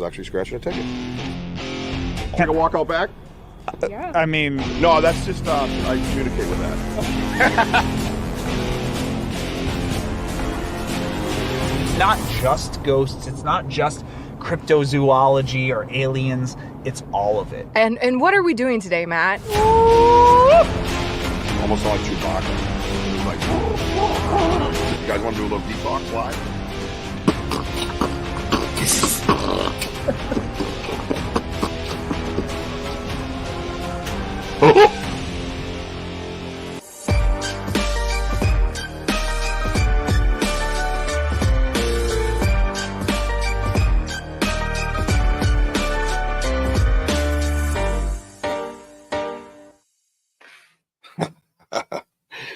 actually scratching a ticket. Take a walk out back? Yeah. I mean... No, that's just, I communicate with that. It's not just ghosts. It's not just cryptozoology or aliens. It's all of it. And what are we doing today, Matt? Almost like Chewbacca. Like, you guys want to do a little beatbox live?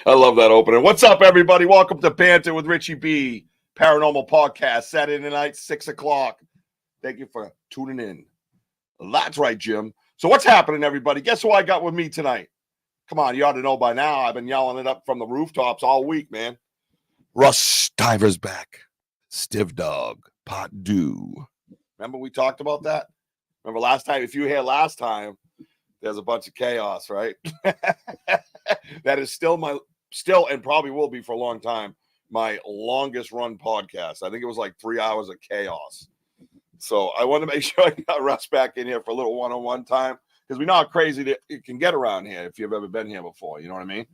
I love that opening. What's up, everybody? Welcome to Banter with Richie B, Paranormal Podcast, Saturday night, 6 o'clock. Thank you for tuning in. That's right, Jim. So what's happening, everybody? Guess who I got with me tonight? Come on, you ought to know by now. I've been yelling it up from the rooftops all week, man. Russ Stiver's back. Stiv Dog, Pot Dew. Remember we talked about that? Remember last time? If you were here last time, there's a bunch of chaos, right? That is still and probably will be for a long time, my longest run podcast. I think it was like 3 hours of chaos. So I want to make sure I got Russ back in here for a little one-on-one time, because we know how crazy it can get around here if you've ever been here before. You know what I mean?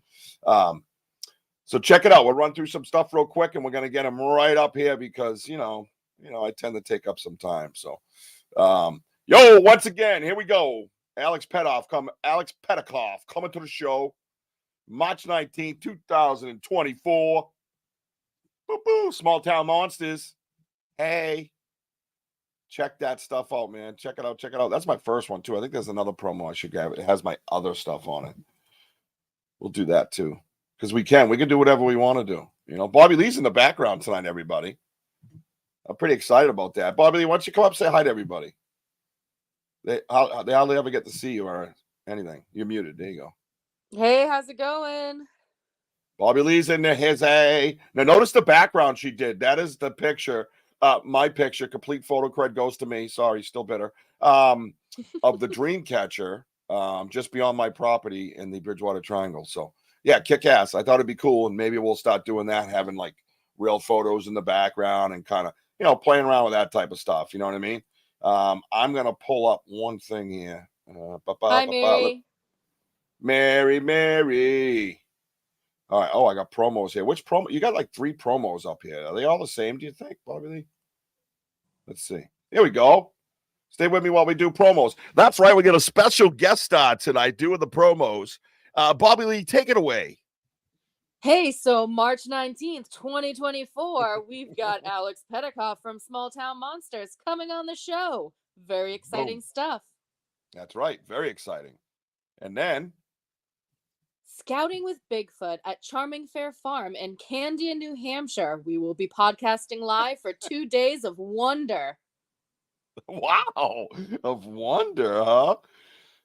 So check it out. We'll run through some stuff real quick, and we're going to get them right up here because, you know, I tend to take up some time. So, once again, here we go. Alex Petkoff coming to the show. March 19th, 2024. Boo-boo, Small Town Monsters. Hey. Check that stuff out, man. Check it out. That's my first one, too. I think there's another promo I should have. It has my other stuff on it. We'll do that, too. Because we can do whatever we want to do. You know, Bobby Lee's in the background tonight, everybody. I'm pretty excited about that. Bobby Lee, why don't you come up and say hi to everybody? They hardly ever get to see you or anything. You're muted. There you go. Hey, how's it going? Bobby Lee's in there. Now, notice the background she did. That is the picture. My picture, complete photo cred goes to me. Sorry, still bitter. Of the dream catcher, just beyond my property in the Bridgewater Triangle. So, yeah, kick ass. I thought it'd be cool, and maybe we'll start doing that, having like real photos in the background and kind of, playing around with that type of stuff. You know what I mean? I'm gonna pull up one thing here. Hi, Mary. Mary. All right. Oh, I got promos here. Which promo? You got like 3 promos up here. Are they all the same, do you think, Bobby Lee? Let's see. Here we go. Stay with me while we do promos. That's right. We got a special guest star tonight doing the promos. Bobby Lee, take it away. Hey, so March 19th, 2024, we've got Alex Petkoff from Small Town Monsters coming on the show. Very exciting stuff. That's right. Very exciting. And then Scouting with Bigfoot at Charming Fair Farm in Candia, New Hampshire. We will be podcasting live for 2 days of wonder. Wow. Of wonder, huh?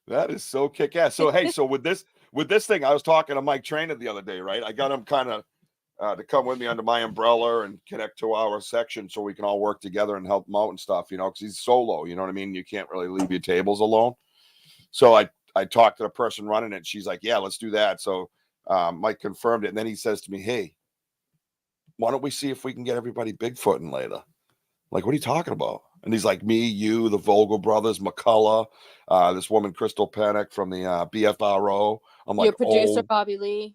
That is so kick-ass. So, hey, so with this thing, I was talking to Mike Trainer the other day, right? I got him kind of to come with me under my umbrella and connect to our section so we can all work together and help him out and stuff, because he's solo, you know what I mean? You can't really leave your tables alone. So I talked to the person running it. She's like, yeah, let's do that. So Mike confirmed it. And then he says to me, hey, why don't we see if we can get everybody Bigfooting later? I'm like, what are you talking about? And he's like, me, you, the Vogel brothers, McCullough, this woman, Crystal Panic from the BFRO. I'm like, your producer, Bobby Lee.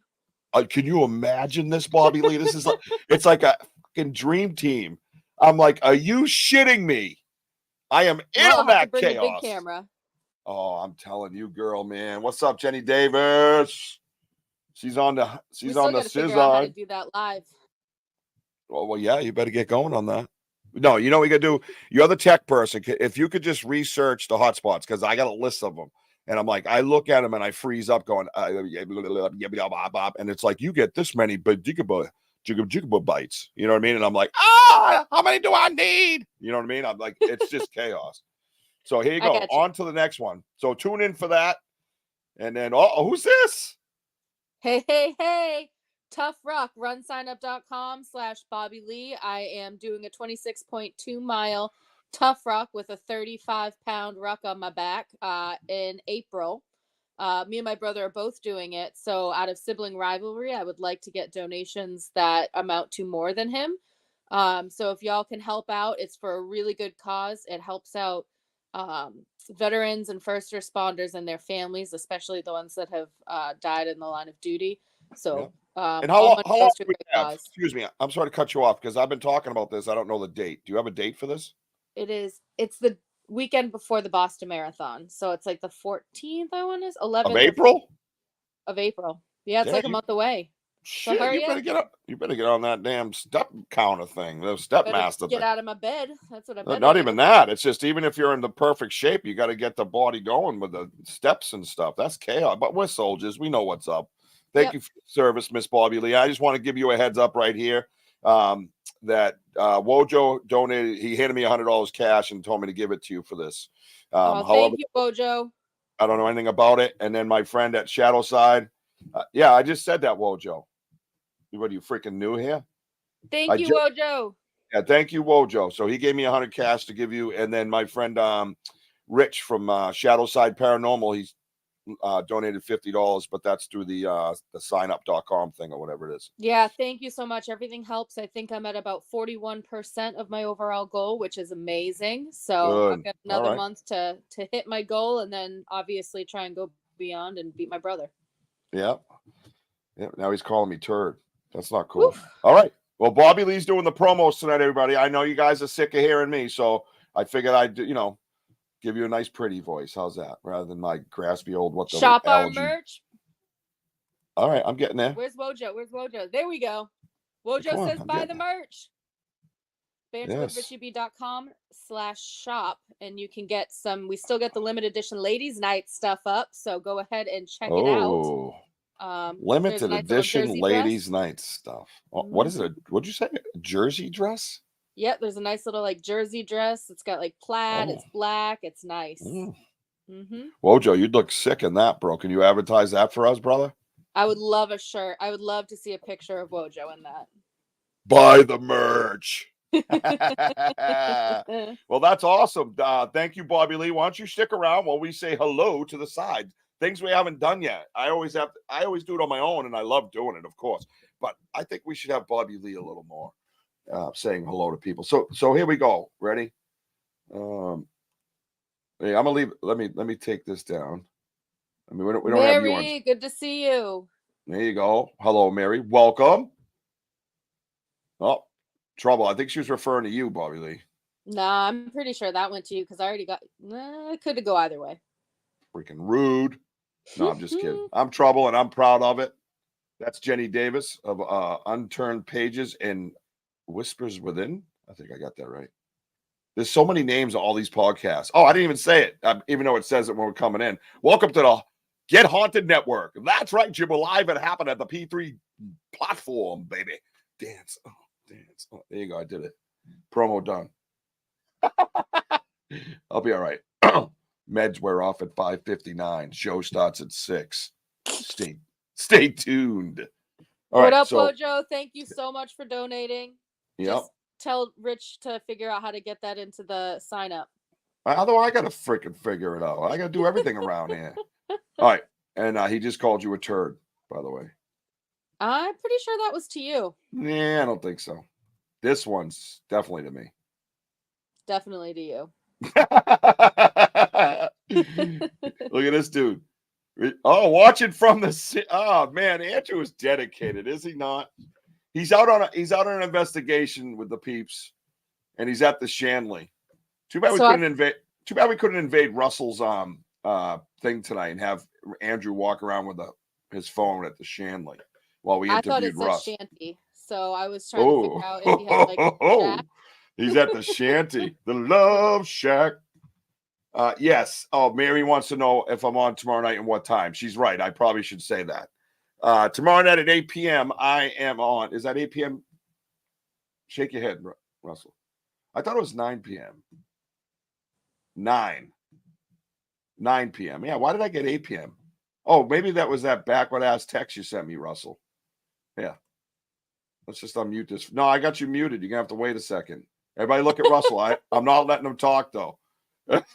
Can you imagine this, Bobby Lee? This is it's like a fucking dream team. I'm like, are you shitting me? I am in on that chaos. A big camera. Oh, I'm telling you, girl, man. What's up, Jenny Davis? She's on the figure out how to do that live. Well, yeah, you better get going on that. No, you know what you got to do? You're the tech person. If you could just research the hotspots, because I got a list of them. And I'm like, I look at them and I freeze up going, and it's like, you get this many jigaba bites. You know what I mean? And I'm like, how many do I need? You know what I mean? I'm like, it's just chaos. So here you go. On to the next one. So tune in for that. And then, who's this? Hey. Tough Rock, runsignup.com/Bobby Lee. I am doing a 26.2 mile tough ruck with a 35-pound ruck on my back in April. Me and my brother are both doing it. So out of sibling rivalry, I would like to get donations that amount to more than him. So if y'all can help out, it's for a really good cause. It helps out veterans and first responders and their families, especially the ones that have died in the line of duty. So, and all how money long goes to do we a good have? cause. Excuse me, I'm sorry to cut you off because I've been talking about this. I don't know the date. Do you have a date for this? It's the weekend before the Boston Marathon. So it's like the 14th, I want to 11th Of April? of April. Yeah, it's Yeah, like a month away. Shit, hurry you better up. get up. You better get on that damn step counter thing, the step Better master get thing. out of my bed. That's what I better Not do. even that. It's just even if you're in the perfect shape, you got to get the body going with the steps and stuff. That's chaos. But we're soldiers. We know what's up. Thank you for your service, Miss Bobby Lee. I just want to give you a heads up right here that Wojo donated. He handed me $100 cash and told me to give it to you for this. Thank you, Wojo. I don't know anything about it. And then my friend at Shadowside. Yeah, I just said that, Wojo. What are you freaking new here? Thank you, Wojo. Yeah, thank you, Wojo. So he gave me 100 cash to give you, and then my friend Rich from Shadowside Paranormal, he's donated $50, but that's through the signup.com thing or whatever it is. Yeah, thank you so much. Everything helps. I think I'm at about 41% of my overall goal, which is amazing. So I've got another month to hit my goal, and then obviously try and go beyond and beat my brother. Yeah. Now he's calling me turd. That's not cool. Oof. All right. Well, Bobby Lee's doing the promos tonight, everybody. I know you guys are sick of hearing me, so I figured I'd, give you a nice, pretty voice. How's that? Rather than my graspy old shop our merch. All right, I'm getting there. Where's Wojo? There we go. Wojo says buy the merch. BanterWithRichieB.com/shop, and you can get some. We still get the limited edition ladies' night stuff up, so go ahead and check it out. Limited edition ladies' night stuff. What is it? What'd you say? A jersey dress? Yep, there's a nice little jersey dress. It's got plaid. It's black. It's nice. Wojo, you'd look sick in that, bro. Can you advertise that for us, brother? I would love a shirt. I would love to see a picture of Wojo in that. Buy the merch. Well, that's awesome. Thank you, Bobby Lee. Why don't you stick around while we say hello to the side? Things we haven't done yet. I always do it on my own, and I love doing it, of course. But I think we should have Bobby Lee a little more saying hello to people. So here we go. Ready? Hey, I'm gonna leave. Let me take this down. I mean, we don't have you on. Mary, good to see you. There you go. Hello, Mary. Welcome. Oh, trouble. I think she was referring to you, Bobby Lee. Nah, I'm pretty sure that went to you because I already got. It could go either way. Freaking rude. No, I'm just kidding. I'm Trouble, and I'm proud of it. That's Jenny Davis of Unturned Pages and Whispers Within. I think I got that right. There's so many names of all these podcasts. Oh, I didn't even say it, even though it says it when we're coming in. Welcome to the Get Haunted Network. That's right, Jim. We're live and happen at the P3 platform, baby. Dance. Oh, dance. Oh, there you go. I did it. Promo done. I'll be all right. Meds wear off at 5:59. Show starts at 6. Stay tuned. All what right, up, Wojo? Thank you so much for donating. Yep. Just tell Rich to figure out how to get that into the sign up. Although I gotta freaking figure it out. I gotta do everything around here. All right. And he just called you a turd, by the way. I'm pretty sure that was to you. Yeah, I don't think so. This one's definitely to me. Definitely to you. Look at this dude. Oh, watching from the. Oh man, Andrew is dedicated, is he not? He's out on an investigation with the peeps, and he's at the Shanley. Too bad we couldn't invade Russell's thing tonight and have Andrew walk around with his phone at the Shanley while we interviewed Russ. I thought it said shanty, so I was trying to figure out if he had shack. He's at the shanty, the Love Shack. Yes. Oh, Mary wants to know if I'm on tomorrow night and what time. She's right. I probably should say that. Tomorrow night at 8 p.m. I am on. Is that 8 p.m.? Shake your head, Russell. I thought it was 9 p.m. 9 p.m. Yeah. Why did I get 8 p.m.? Oh, maybe that was that backward ass text you sent me, Russell. Yeah. Let's just unmute this. No, I got you muted. You're gonna have to wait a second. Everybody look at Russell. I'm not letting him talk, though. It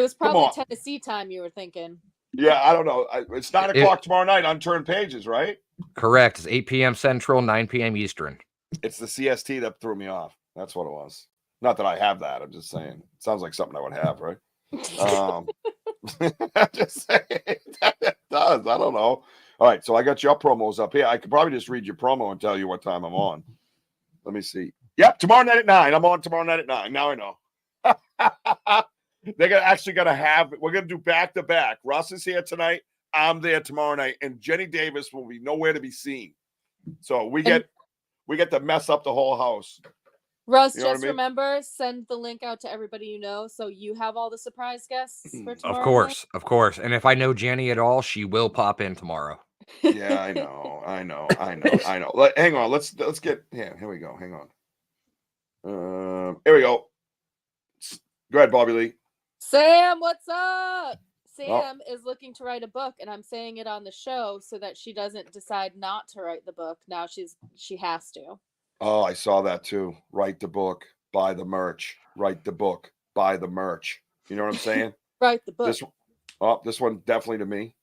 was Come probably on. Tennessee time you were thinking. Yeah, I don't know. It's 9 o'clock tomorrow night on Turned Pages, right? Correct. It's 8 p.m. Central, 9 p.m. Eastern. It's the CST that threw me off. That's what it was. Not that I have that. I'm just saying. It sounds like something I would have, right? I'm just saying. It does. I don't know. All right, so I got your promos up here. I could probably just read your promo and tell you what time I'm on. Let me see. Yep, tomorrow night at 9. I'm on tomorrow night at 9. Now I know. They're actually going to have, we're going to do back-to-back. Russ is here tonight. I'm there tomorrow night. And Jenny Davis will be nowhere to be seen. So we get to mess up the whole house. Russ, You know just what I mean? remember, send the link out to everybody you know so you have all the surprise guests for tomorrow. Of course. And if I know Jenny at all, she will pop in tomorrow. Yeah, I know. Hang on. Let's get, here we go. Hang on. Here we go. Go ahead, Bobby Lee. Sam, what's up? Sam is looking to write a book, and I'm saying it on the show so that she doesn't decide not to write the book. Now she has to. Oh, I saw that too. Write the book, buy the merch. Write the book, buy the merch. You know what I'm saying? Write the book. This one definitely to me.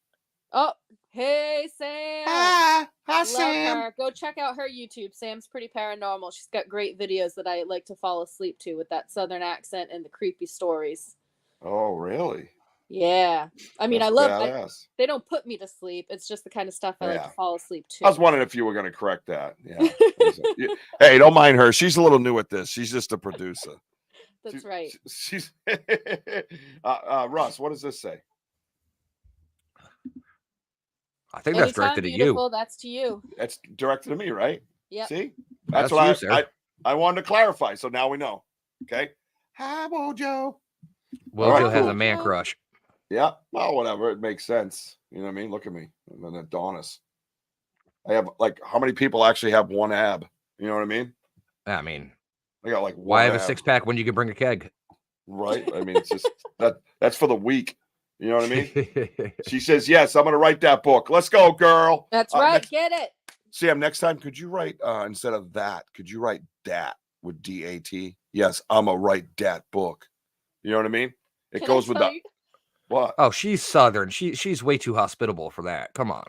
Oh, hey, Sam. Hi, Love Sam. her. Go check out her YouTube. Sam's Pretty Paranormal. She's got great videos that I like to fall asleep to with that southern accent and the creepy stories. Oh, really? Yeah. I mean, That's I love badass. they don't put me to sleep. It's just the kind of stuff I like to fall asleep to. I was wondering if you were going to correct that. Yeah. Hey, don't mind her. She's a little new at this. She's just a producer. That's right. She's Russ, what does this say? I think that's Anytime directed beautiful, at you. That's to you. That's directed to me, right? Yeah. See? That's what you, I wanted to clarify. So now we know. Okay. Hi, Mojo. Wojo Right, has cool. a man crush. Yeah. Well, whatever. It makes sense. You know what I mean? Look at me. And then Adonis. I have how many people actually have one ab? You know what I mean? I mean, I got why have ab. a 6-pack when you can bring a keg? Right. I mean, it's just that's for the week. You know what I mean? She says, yes, I'm going to write that book. Let's go, girl. That's right. Get it. Sam, next time, could you write, instead of that, could you write dat with D-A-T? Yes, I'm going to write dat book. You know what I mean? It goes with the... What? Oh, she's Southern. She's way too hospitable for that. Come on.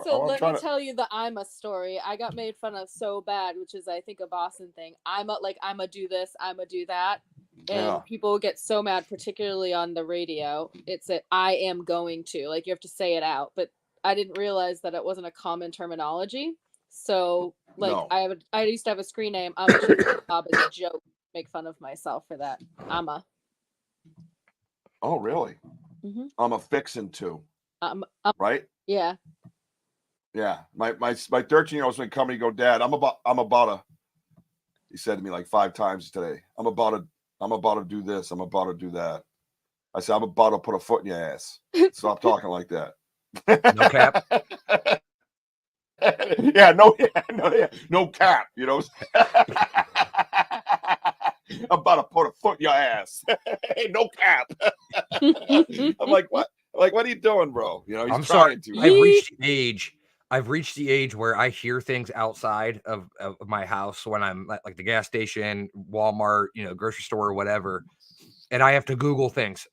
So let me tell you the I'm a story. I got made fun of so bad, which is, I think, a Boston thing. I'm a do this, I'm a do that. And people get so mad, particularly on the radio. It's that I am going to. Like, you have to say it out. But I didn't realize that it wasn't a common terminology. So, I used to have a screen name. I'm a Bob as a joke. Make fun of myself for that. Oh, really? Mm-hmm. I'm a fixin' to. Right? Yeah. Yeah. My 13-year-old's been coming to go, Dad, I'm about to. He said to me like 5 times today, I'm about to do this. I'm about to do that. I said, I'm about to put a foot in your ass. Stop talking like that. No cap. No cap. You know, I'm about to put a foot in your ass. No cap. I'm like, what? Like, what are you doing, bro? You know, I'm sorry. I've reached the age where I hear things outside of my house when I'm like the gas station, Walmart, grocery store, or whatever, and I have to Google things.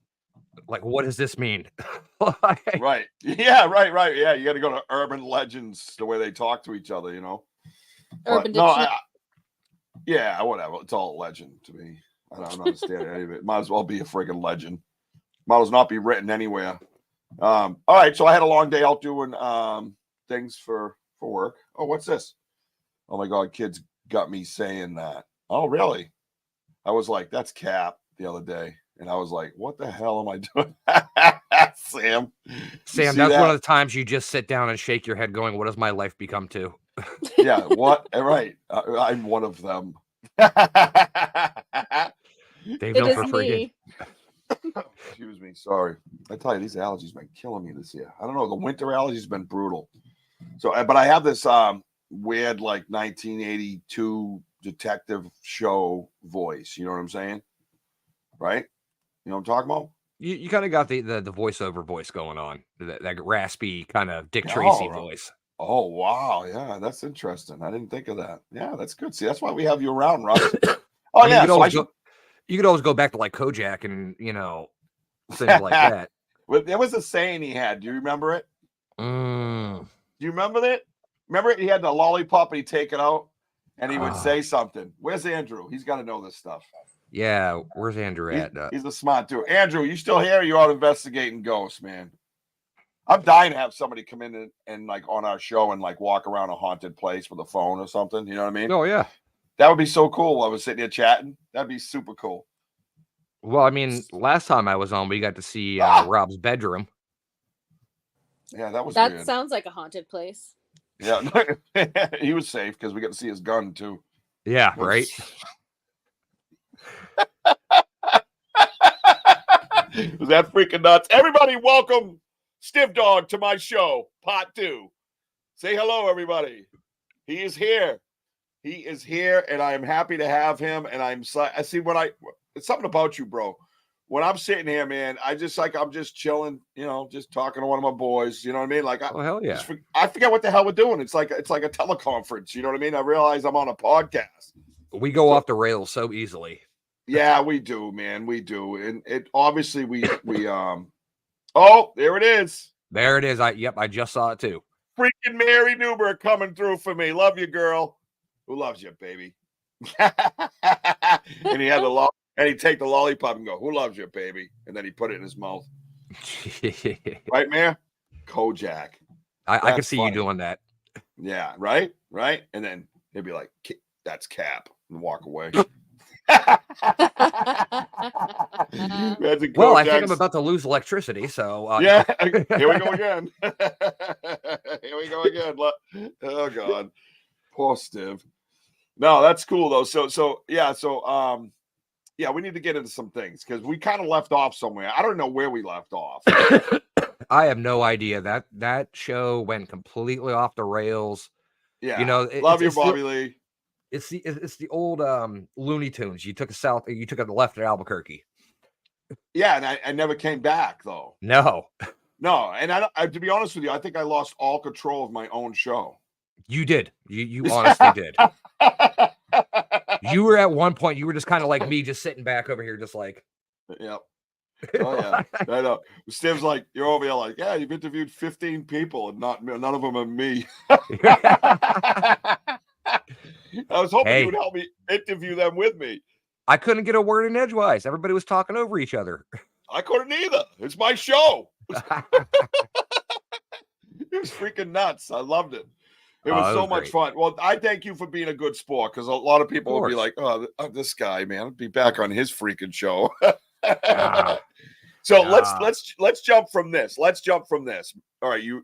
Like, what does this mean? Right. Yeah, right. Yeah, you got to go to urban legends, the way they talk to each other, you know. Urban Dictionary. Yeah, whatever. It's all a legend to me. I don't understand any of it. Might as well be a friggin' legend. Might as not be written anywhere. All right, so I had a long day out doing things for work. Oh, what's this? Oh my God, kids got me saying that. Oh, really? I was like, that's cap the other day. And I was like, what the hell am I doing? Sam, that's one of the times you just sit down and shake your head going, what does my life become to? Yeah, what? Right. I'm one of them. They've known for friggin'. Excuse me. Sorry. I tell you, these allergies been killing me this year. I don't know. The winter allergies been brutal. So, but I have this weird, 1982 detective show voice. You know what I'm saying? Right? You know what I'm talking about? You kind of got the voiceover voice going on. That raspy kind of Dick Tracy voice. Oh wow, yeah, that's interesting. I didn't think of that. Yeah, that's good. See, that's why we have you around, Russ. Oh I mean, yeah, so I should. You could always go back to like Kojak and things like that. Well, there was a saying he had. Do you remember it? Mm. Do you remember that? Remember it? He had the lollipop and he'd take it out and he would say something. Where's Andrew? He's got to know this stuff. Yeah, where's Andrew at? He's a smart dude. Andrew, you still here? You're out investigating ghosts, man. I'm dying to have somebody come in and like on our show and like walk around a haunted place with a phone or something. You know what I mean? Oh yeah, that would be so cool. I was sitting here chatting. That'd be super cool. Well, I mean, last time I was on, we got to see Rob's bedroom. Yeah, that was that weird. Sounds like a haunted place. Yeah, he was safe because we got to see his gun too. Yeah, right. Was that freaking nuts? Everybody, welcome Stiff Dog to my show, part 2. Say hello, everybody. He is here. He is here, and I am happy to have him. And I see it's something about you, bro. When I'm sitting here, man, I'm just chilling, just talking to one of my boys. You know what I mean? Like, oh hell yeah! I forget what the hell we're doing. It's like a teleconference. You know what I mean? I realize I'm on a podcast. We go off the rails so easily. Yeah, we do, man. We do, and it obviously we Oh, there it is. There it is. I just saw it too. Freaking Mary Newberg coming through for me. Love you, girl. Who loves you, baby? And he had and he'd take the lollipop and go, "Who loves you, baby?" And then he put it in his mouth. Right, man? Kojak. I could see you doing that. Yeah, right? And then he'd be like, "That's Cap," and walk away. Well, I think I'm about to lose electricity, so yeah, here we go again. Here we go again. Oh God, poor Stiv. No, that's cool though. So yeah, we need to get into some things because we kind of left off somewhere. I don't know where we left off. I have no idea. That show went completely off the rails. Yeah, love you, Bobby Lee. It's the old Looney Tunes. You took a left at Albuquerque. Yeah, and I never came back though. No, and I to be honest with you, I think I lost all control of my own show. You did. You honestly did. You were at one point. You were just kind of like me, just sitting back over here, just like. Yep. Oh yeah, I know. Stiv's like, you're over here like, yeah, you've interviewed 15 people and none of them are me. I was hoping you would help me interview them with me. I couldn't get a word in edgewise. Everybody was talking over each other. I couldn't either. It's my show. It was freaking nuts. I loved it. It was so much fun. Well, I thank you for being a good sport because a lot of people would be like, oh, this guy, man, I'll be back on his freaking show. So let's jump from this. All right, you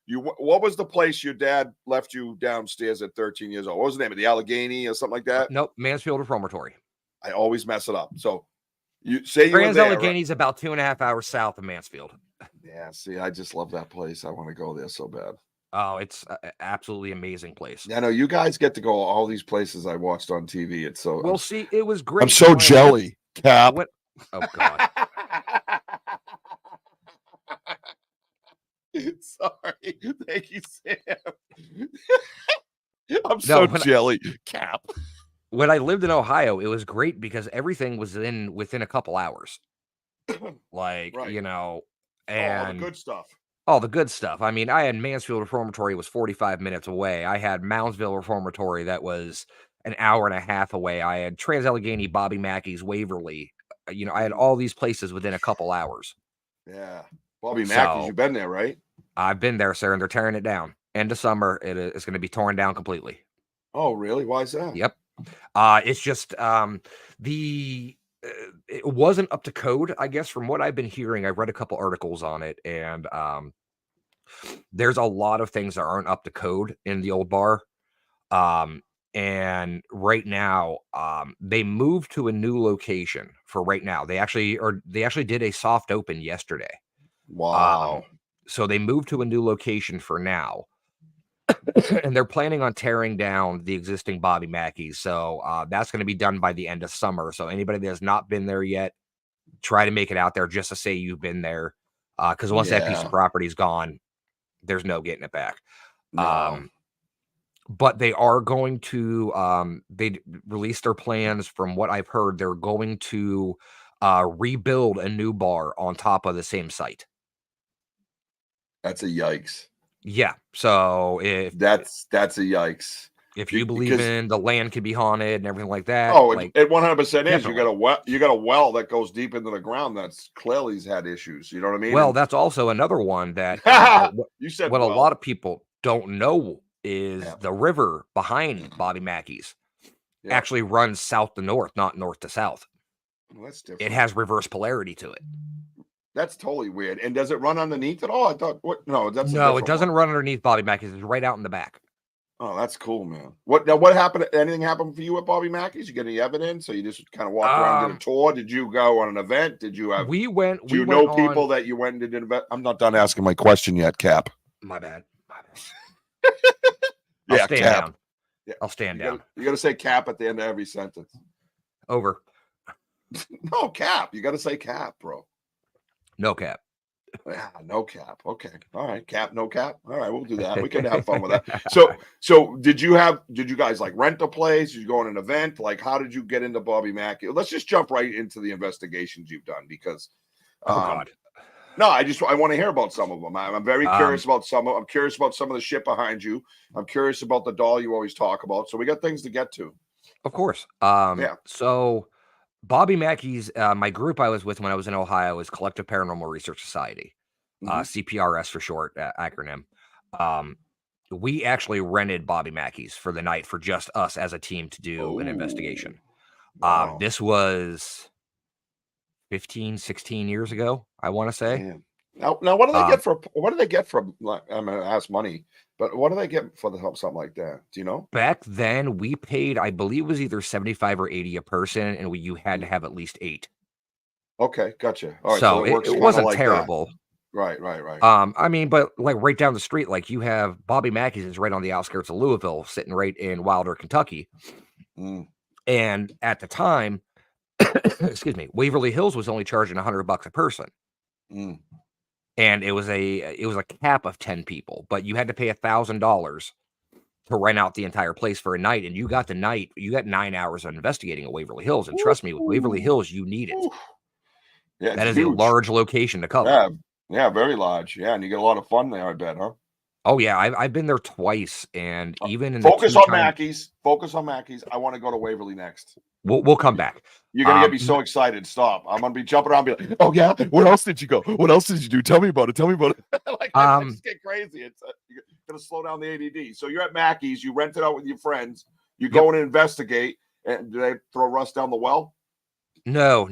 what was the place your dad left you downstairs at 13 years old? What was the name of the Allegheny or something like that? Nope, Mansfield Reformatory. I always mess it up. So you say you Trans Allegheny's right? About 2.5 hours south of Mansfield. Yeah, see, I just love that place. I want to go there so bad. Oh, it's an absolutely amazing place. Yeah, I know you guys get to go all these places I watched on TV. It's so well. See, it was great. I'm so jelly, Cap. Oh God. Sorry. Thank you, Sam. I'm so jelly, Cap. When I lived in Ohio, it was great because everything was within a couple hours. Like, right. And all the good stuff. All the good stuff. I mean, I had Mansfield Reformatory was 45 minutes away. I had Moundsville Reformatory that was an hour and a half away. I had Trans Allegheny, Bobby Mackey's, Waverly. I had all these places within a couple hours. Yeah. Bobby Mackey's, you've been there, right? I've been there, sir, and they're tearing it down. End of summer, it's going to be torn down completely. Oh, really? Why is that? Yep. It's just it wasn't up to code, I guess, from what I've been hearing. I've read a couple articles on it, and there's a lot of things that aren't up to code in the old bar. And right now, they moved to a new location for right now. They actually did a soft open yesterday. Wow. So they moved to a new location for now. And they're planning on tearing down the existing Bobby Mackey's. So that's going to be done by the end of summer. So anybody that has not been there yet, try to make it out there just to say you've been there. Because once that piece of property is gone, there's no getting it back. No. But they are going to they released their plans. From what I've heard, they're going to rebuild a new bar on top of the same site. That's a yikes. Yeah. So if That's a yikes. if you believe in the land can be haunted and everything like that, Oh, like it 100% is. definitely. You got a well that goes deep into the ground that's clearly had issues. You know what I mean? Well, that's also another one that You said what a well. lot of people don't know is Yeah. the river behind Bobby Mackey's Yeah. actually runs south to north, not north to south. Well, that's different. It has reverse polarity to it. That's totally weird. And does it run underneath at all? I thought what? No, that's No, it doesn't run underneath Bobby Mackey's. It's right out in the back. Oh, that's cool, man. What happened? Anything happened for you at Bobby Mackey's? You get any evidence? So you just kind of walked around, did a tour? Did you go on an event? Did you have? We went. Do you know people that you went and did an event? I'm not done asking my question yet, Cap. My bad. Yeah, I'll stand Cap. down. Yeah. I'll stand down. You got to say Cap at the end of every sentence. Over. No, Cap. You got to say Cap, bro. No cap. Yeah, no cap. Okay. All right. Cap, no cap. All right, we'll do that. We can have fun with that. So did you guys like rent a place? Did you go on an event? Like, how did you get into Bobby Mackey? Let's just jump right into the investigations you've done because God. No, I want to hear about some of them. I'm very curious about some of them. I'm curious about some of the shit behind you. I'm curious about the doll you always talk about. So we got things to get to. Of course. Yeah. So Bobby Mackey's, my group I was with when I was in Ohio is Collective Paranormal Research Society, CPRS for short, acronym. We actually rented Bobby Mackey's for the night for just us as a team to do an investigation. Wow. This was 15, 16 years ago, I want to say. Man. Now, what do they get for? Like, I'm gonna ask money, but what do they get for something like that? Do you know? Back then, we paid, I believe, it was either 75 or 80 a person, and you had to have at least 8. Okay, gotcha. All right, so it wasn't like terrible. That. Right. I mean, but like right down the street, like you have Bobby Mackey's is right on the outskirts of Louisville, sitting right in Wilder, Kentucky. And at the time, excuse me, Waverly Hills was only charging $100 a person. And it was a cap of 10 people, but you had to pay $1,000 to rent out the entire place for a night. And you got 9 hours of investigating at Waverly Hills. And trust me, with Waverly Hills, you need it. Yeah, that is huge. a large location to cover. Yeah, very large. Yeah, and you get a lot of fun there, I bet, huh? Oh yeah, I've been there twice, and even in Focus on Mackey's. Focus on Mackey's. I want to go to Waverly next. We'll come back. You're gonna get me so excited. Stop. I'm gonna be jumping around, and be like, "Oh yeah, where else did you go? What else did you do? Tell me about it. Like, I just get crazy. It's you're gonna slow down the ADD. So you're at Mackey's. You rent it out with your friends. You go and investigate. And do they throw Russ down the well? No.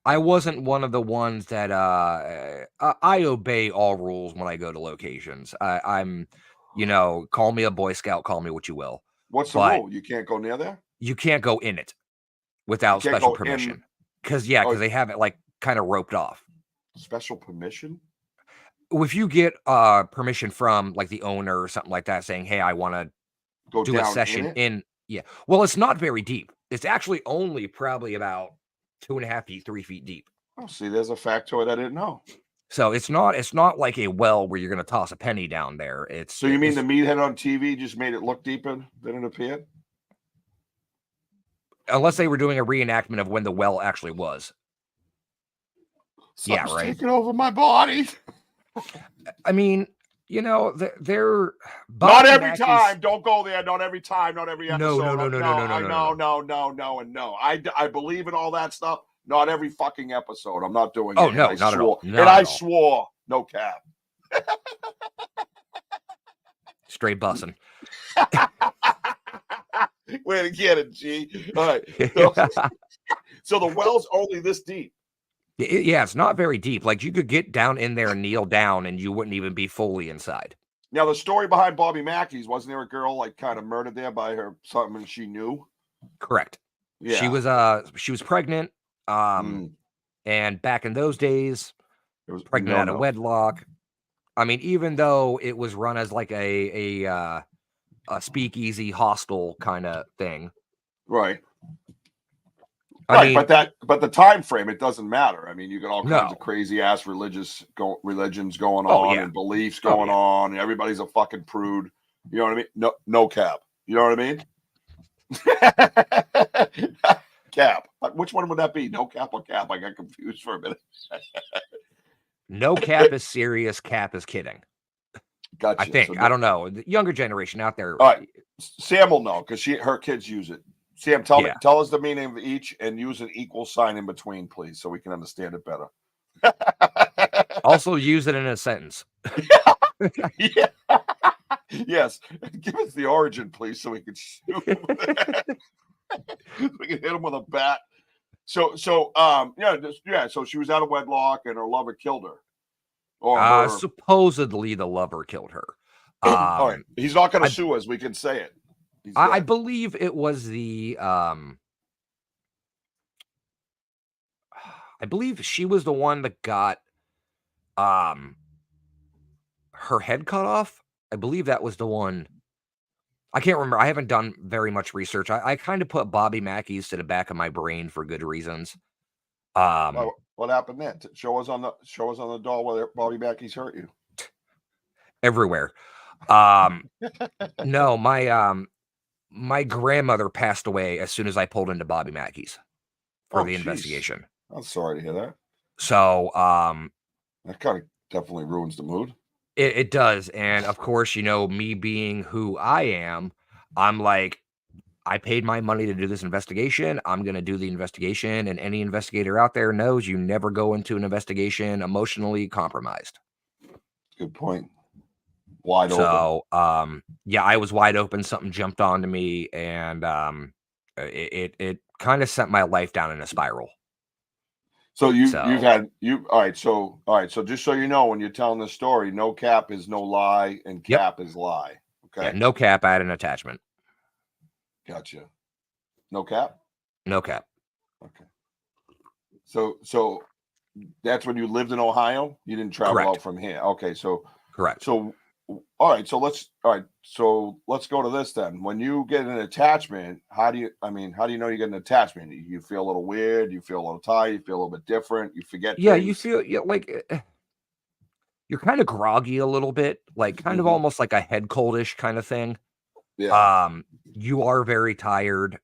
I wasn't one of the ones that I obey all rules when I go to locations. I'm, call me a Boy Scout, call me what you will. What's the rule? You can't go near there? You can't go in it without special permission. Because they have it like kind of roped off. Special permission? If you get permission from like the owner or something like that saying, hey, I want to do a session in. Yeah. Well, it's not very deep. It's actually only probably about 2.5 feet, 3 feet deep. Oh, see, there's a factoid I didn't know. So it's not like a well where you're going to toss a penny down there. So you mean the meathead on TV just made it look deeper than it appeared? Unless they were doing a reenactment of when the well actually was. Something's taking over my body. I mean, they're not every time. Don't go there. Not every time. Not every episode. No. I believe in all that stuff. Not every fucking episode. I'm not doing it. Oh no, not at all. I swore. No cap. Straight bussing. Way to get it, G. All right. So the well's only this deep. Yeah, it's not very deep. Like you could get down in there and kneel down and you wouldn't even be fully inside. Now, the story behind Bobby Mackey's, wasn't there a girl like kind of murdered there by her something she knew? Correct. Yeah. She was pregnant. And back in those days, it was pregnant out of wedlock. I mean, even though it was run as like a speakeasy hostel kind of thing. Right. I Right, mean, but the time frame, it doesn't matter. I mean, you got all kinds no. of crazy ass religions going Oh, on yeah. and beliefs Oh, going yeah. on, and everybody's a fucking prude. You know what I mean? No cap. You know what I mean? Cap. Which one would that be? No cap or cap? I got confused for a minute. No cap is serious, cap is kidding. Gotcha. I think. I don't know. The younger generation out there. All right. Sam will know because her kids use it. Sam, tell us the meaning of each and use an equal sign in between, please, so we can understand it better. Also use it in a sentence. Yeah. Yes. Give us the origin, please, so we can shoot him. We can hit him with a bat. So she was out of wedlock and her lover killed her. Or Supposedly the lover killed her. all right. He's not going to sue us. We can say it. I believe it was the I believe she was the one that got her head cut off. I believe that was the one. I can't remember. I haven't done very much research. I kind of put Bobby Mackey's to the back of my brain for good reasons. What happened then? Show us on the doll where Bobby Mackey's hurt you. Everywhere. No, my grandmother passed away as soon as I pulled into Bobby Mackey's for the investigation. I'm sorry to hear that. So that kind of definitely ruins the mood. It does. And of course, me being who I am, I'm like, I paid my money to do this investigation. I'm going to do the investigation. And any investigator out there knows you never go into an investigation emotionally compromised. Good point. Wide open. So, I was wide open. Something jumped onto me and it kind of sent my life down in a spiral. So all right. So just so you know, when you're telling the story, no cap is no lie and cap is lie. Okay. Yeah, no cap. I had an attachment. Gotcha. No cap? No cap. Okay. So that's when you lived in Ohio? You didn't travel out from here. Okay, so correct. So all right, so let's go to this then. When you get an attachment, how do you know you get an attachment? You feel a little weird, you feel a little tired, you feel a little bit different, you forget things. You feel like you're kind of groggy a little bit, like kind of almost like a head coldish kind of thing. Yeah. You are very tired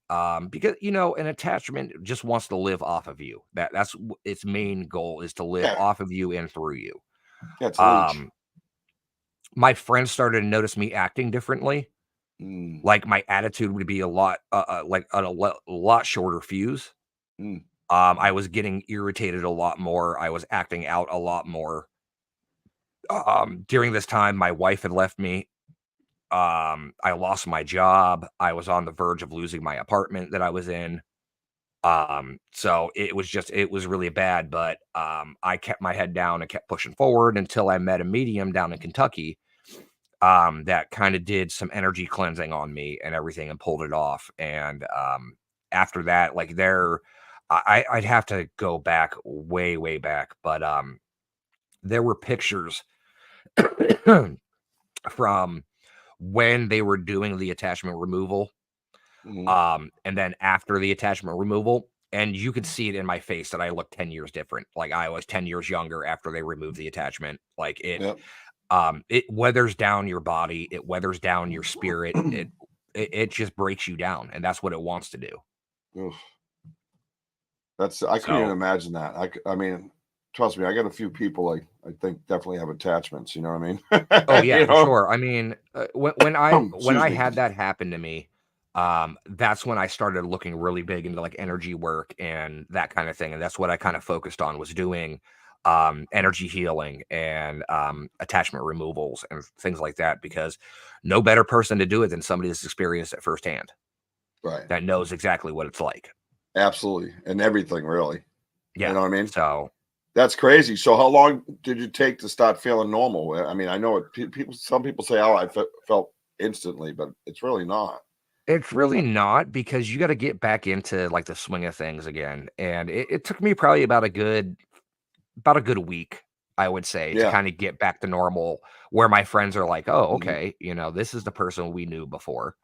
because an attachment just wants to live off of you. That's its main goal, is to live off of you and through you. That's my friends started to notice me acting differently. Like my attitude would be a lot shorter fuse. I was getting irritated a lot more. I was acting out a lot more. During this time, my wife had left me. I lost my job. I was on the verge of losing my apartment that I was in. So it was really bad, but I kept my head down and kept pushing forward until I met a medium down in Kentucky that kind of did some energy cleansing on me and everything and pulled it off. And after that, I'd have to go back way, way back, but there were pictures from when they were doing the attachment removal, and then after the attachment removal, and you could see it in my face that I looked 10 years different. Like I was 10 years younger after they removed the attachment. Like it weathers down your body, it weathers down your spirit, it just breaks you down, and that's what it wants to do. Oof. I couldn't even imagine that. I mean, trust me, I got a few people I think definitely have attachments. You know what I mean? Oh yeah, for sure. I mean, when I had that happen to me, that's when I started looking really big into like energy work and that kind of thing, and that's what I kind of focused on, was doing energy healing and attachment removals and things like that, because no better person to do it than somebody that's experienced it firsthand, right? That knows exactly what it's like. Absolutely, and everything really. Yeah, you know what I mean. So. That's crazy. So how long did you take to start feeling normal? I mean, I know some people say, oh, I felt instantly, but it's really not. It's really not, because you got to get back into like the swing of things again. And it took me probably about a good week, I would say, to kind of get back to normal, where my friends are like, oh, okay, this is the person we knew before.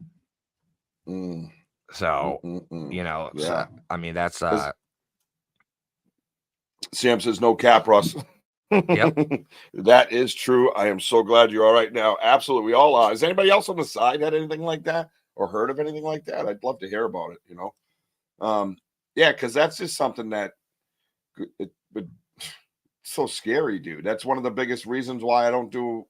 So, Mm-mm-mm. you know, Yeah. I mean, that's, Sam says no cap, Russ. yep. That is true. I am so glad you're all right now. Absolutely. We all are. Is anybody else on the side had anything like that or heard of anything like that? I'd love to hear about it, Yeah, because that's just something that but so scary, dude. That's one of the biggest reasons why I don't do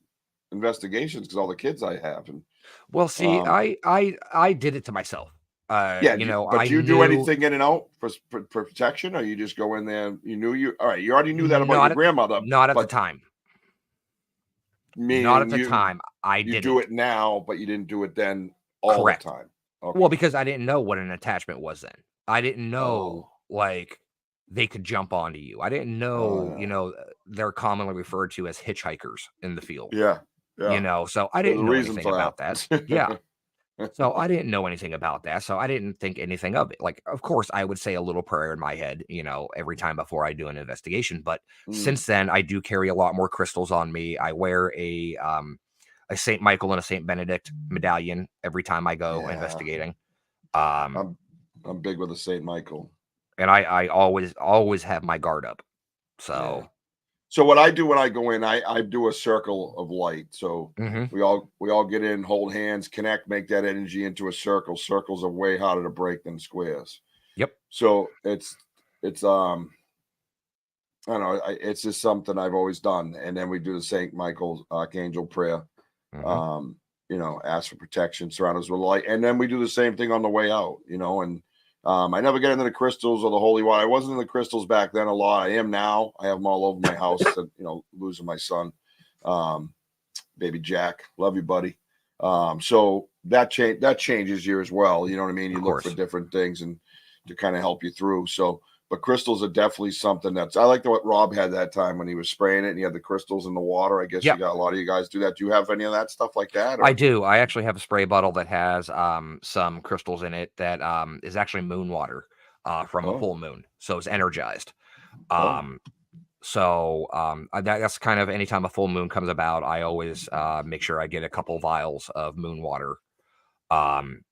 investigations because all the kids I have. And Well, see, um I did it to myself. yeah, You know, but I do you do knew anything in and out for protection, or you just go in there? You knew you all right. You already knew that about your not at, grandmother, not at the but time. Not at meaning the you time. I you do didn't. it now, but you didn't do it then all the Correct. time. Well, Okay. because I didn't know what an attachment was then. I didn't know Oh, like they could jump onto you. I didn't oh know, yeah, they're commonly referred to as hitchhikers in the field. yeah, yeah. So I There's a didn't know reason anything for about that. Yeah. that. So I didn't know anything about that. So I didn't think anything of it. Like, of course, I would say a little prayer in my head, every time before I do an investigation. But Mm, since then, I do carry a lot more crystals on me. I wear a Saint Michael and a Saint Benedict medallion every time I go yeah, investigating. Um, I'm big with the Saint Michael. and I always have my guard up. Yeah. So So what I do when I go in, I do a circle of light. So mhm. we all get in, hold hands, connect, make that energy into a circle. Circles are way harder to break than squares. Yep, So it's I don't know, it's just something I've always done. And then we do the Saint Michael's Archangel prayer. mhm. Um, ask for protection, surround us with light, and then we do the same thing on the way out. And I never get into the crystals or the holy water. I wasn't in the crystals back then a lot. I am now. I have them all over my house. Losing my son, baby Jack, love you, buddy. So that changes you as well. You know what I mean? Of You look for course. different things and to kind of help you through. So, but crystals are definitely something I like what Rob had that time when he was spraying it and he had the crystals in the water. I guess you Yep, got a lot of you guys do that. Do you have any of that stuff like that? I Or do. I actually have a spray bottle that has some crystals in it that is actually moon water from a oh, full moon, so it's energized. oh, Um, that's kind of anytime a full moon comes about, I always make sure I get a couple vials of moon water um,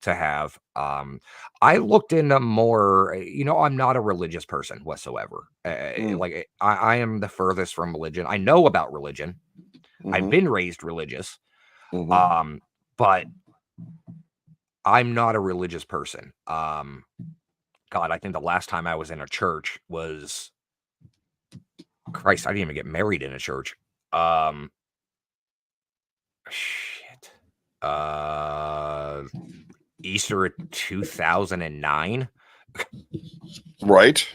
to have. I looked into more. I'm not a religious person whatsoever. mm, I am the furthest from religion. I know about religion. I've mm-hmm, been raised religious, mm-hmm. um, but I'm not a religious person. God, I think the last time I was in a church was Christ. I didn't even get married in a church. Um, shit. Uh, Easter of 2009. Right.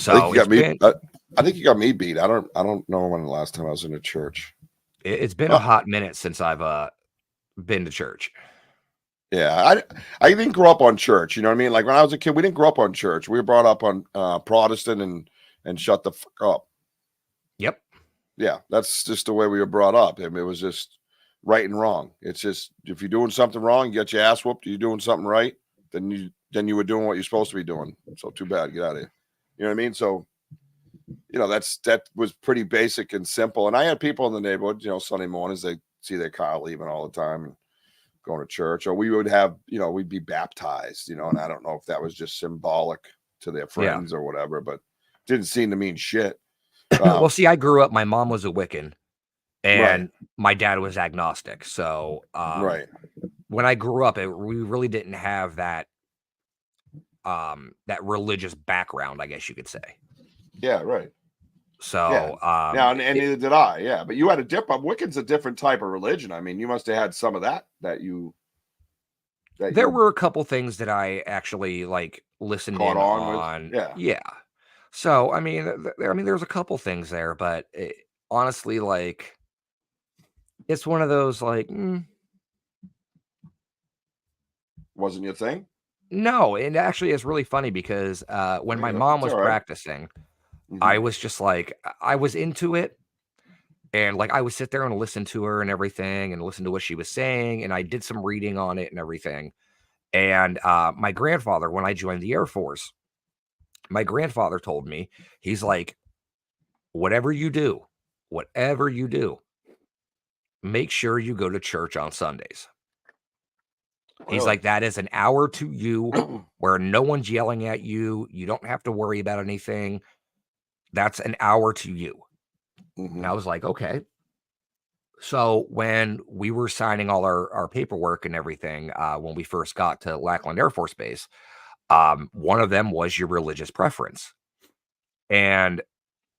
I think So you got it's me. been I think you got me beat. I don't know when the last time I was in a church. it's been a Huh. hot minute since I've been to church. Yeah, I didn't grow up on church. You know what I mean? Like when I was a kid, we didn't grow up on church. We were brought up on Protestant and shut the fuck up. Yep. Yeah, that's just the way we were brought up. I mean, it was just right and wrong. It's just if you're doing something wrong, you get your ass whooped. You're doing something right, then you were doing what you're supposed to be doing. So too bad, get out of here. You know what I mean? So that was pretty basic and simple. And I had people in the neighborhood, Sunday mornings they see their car leaving all the time and going to church, or we would have, we'd be baptized, and I don't know if that was just symbolic to their Yeah. friends or whatever, but didn't seem to mean shit. Well, see, I grew up. My mom was a Wiccan, Right, and my dad was agnostic. So right, when I grew up, we really didn't have that religious background, I guess you could say. yeah, right. Yeah. So Now, and neither did I. Yeah, but you had a Wiccan's a different type of religion. I mean, you must have had some of that you there were a couple things that I actually like listened caught in on with. on. Yeah. Yeah. So I mean, there's a couple things there, but honestly, like it's one of those like Wasn't your thing? no. And actually, it's really funny because when my mom It's was all right. practicing, Mm-hmm. I was just like I was into it. And like I would sit there and listen to her and everything and listen to what she was saying. And I did some reading on it and everything. And my grandfather, when I joined the Air Force, my grandfather told me, he's like, whatever you do, make sure you go to church on Sundays. He's Really? like, that is an hour to you where no one's yelling at you. You don't have to worry about anything. That's an hour to you. And I was like, okay. So when we were signing all our paperwork and everything, when we first got to Lackland Air Force Base, one of them was your religious preference. And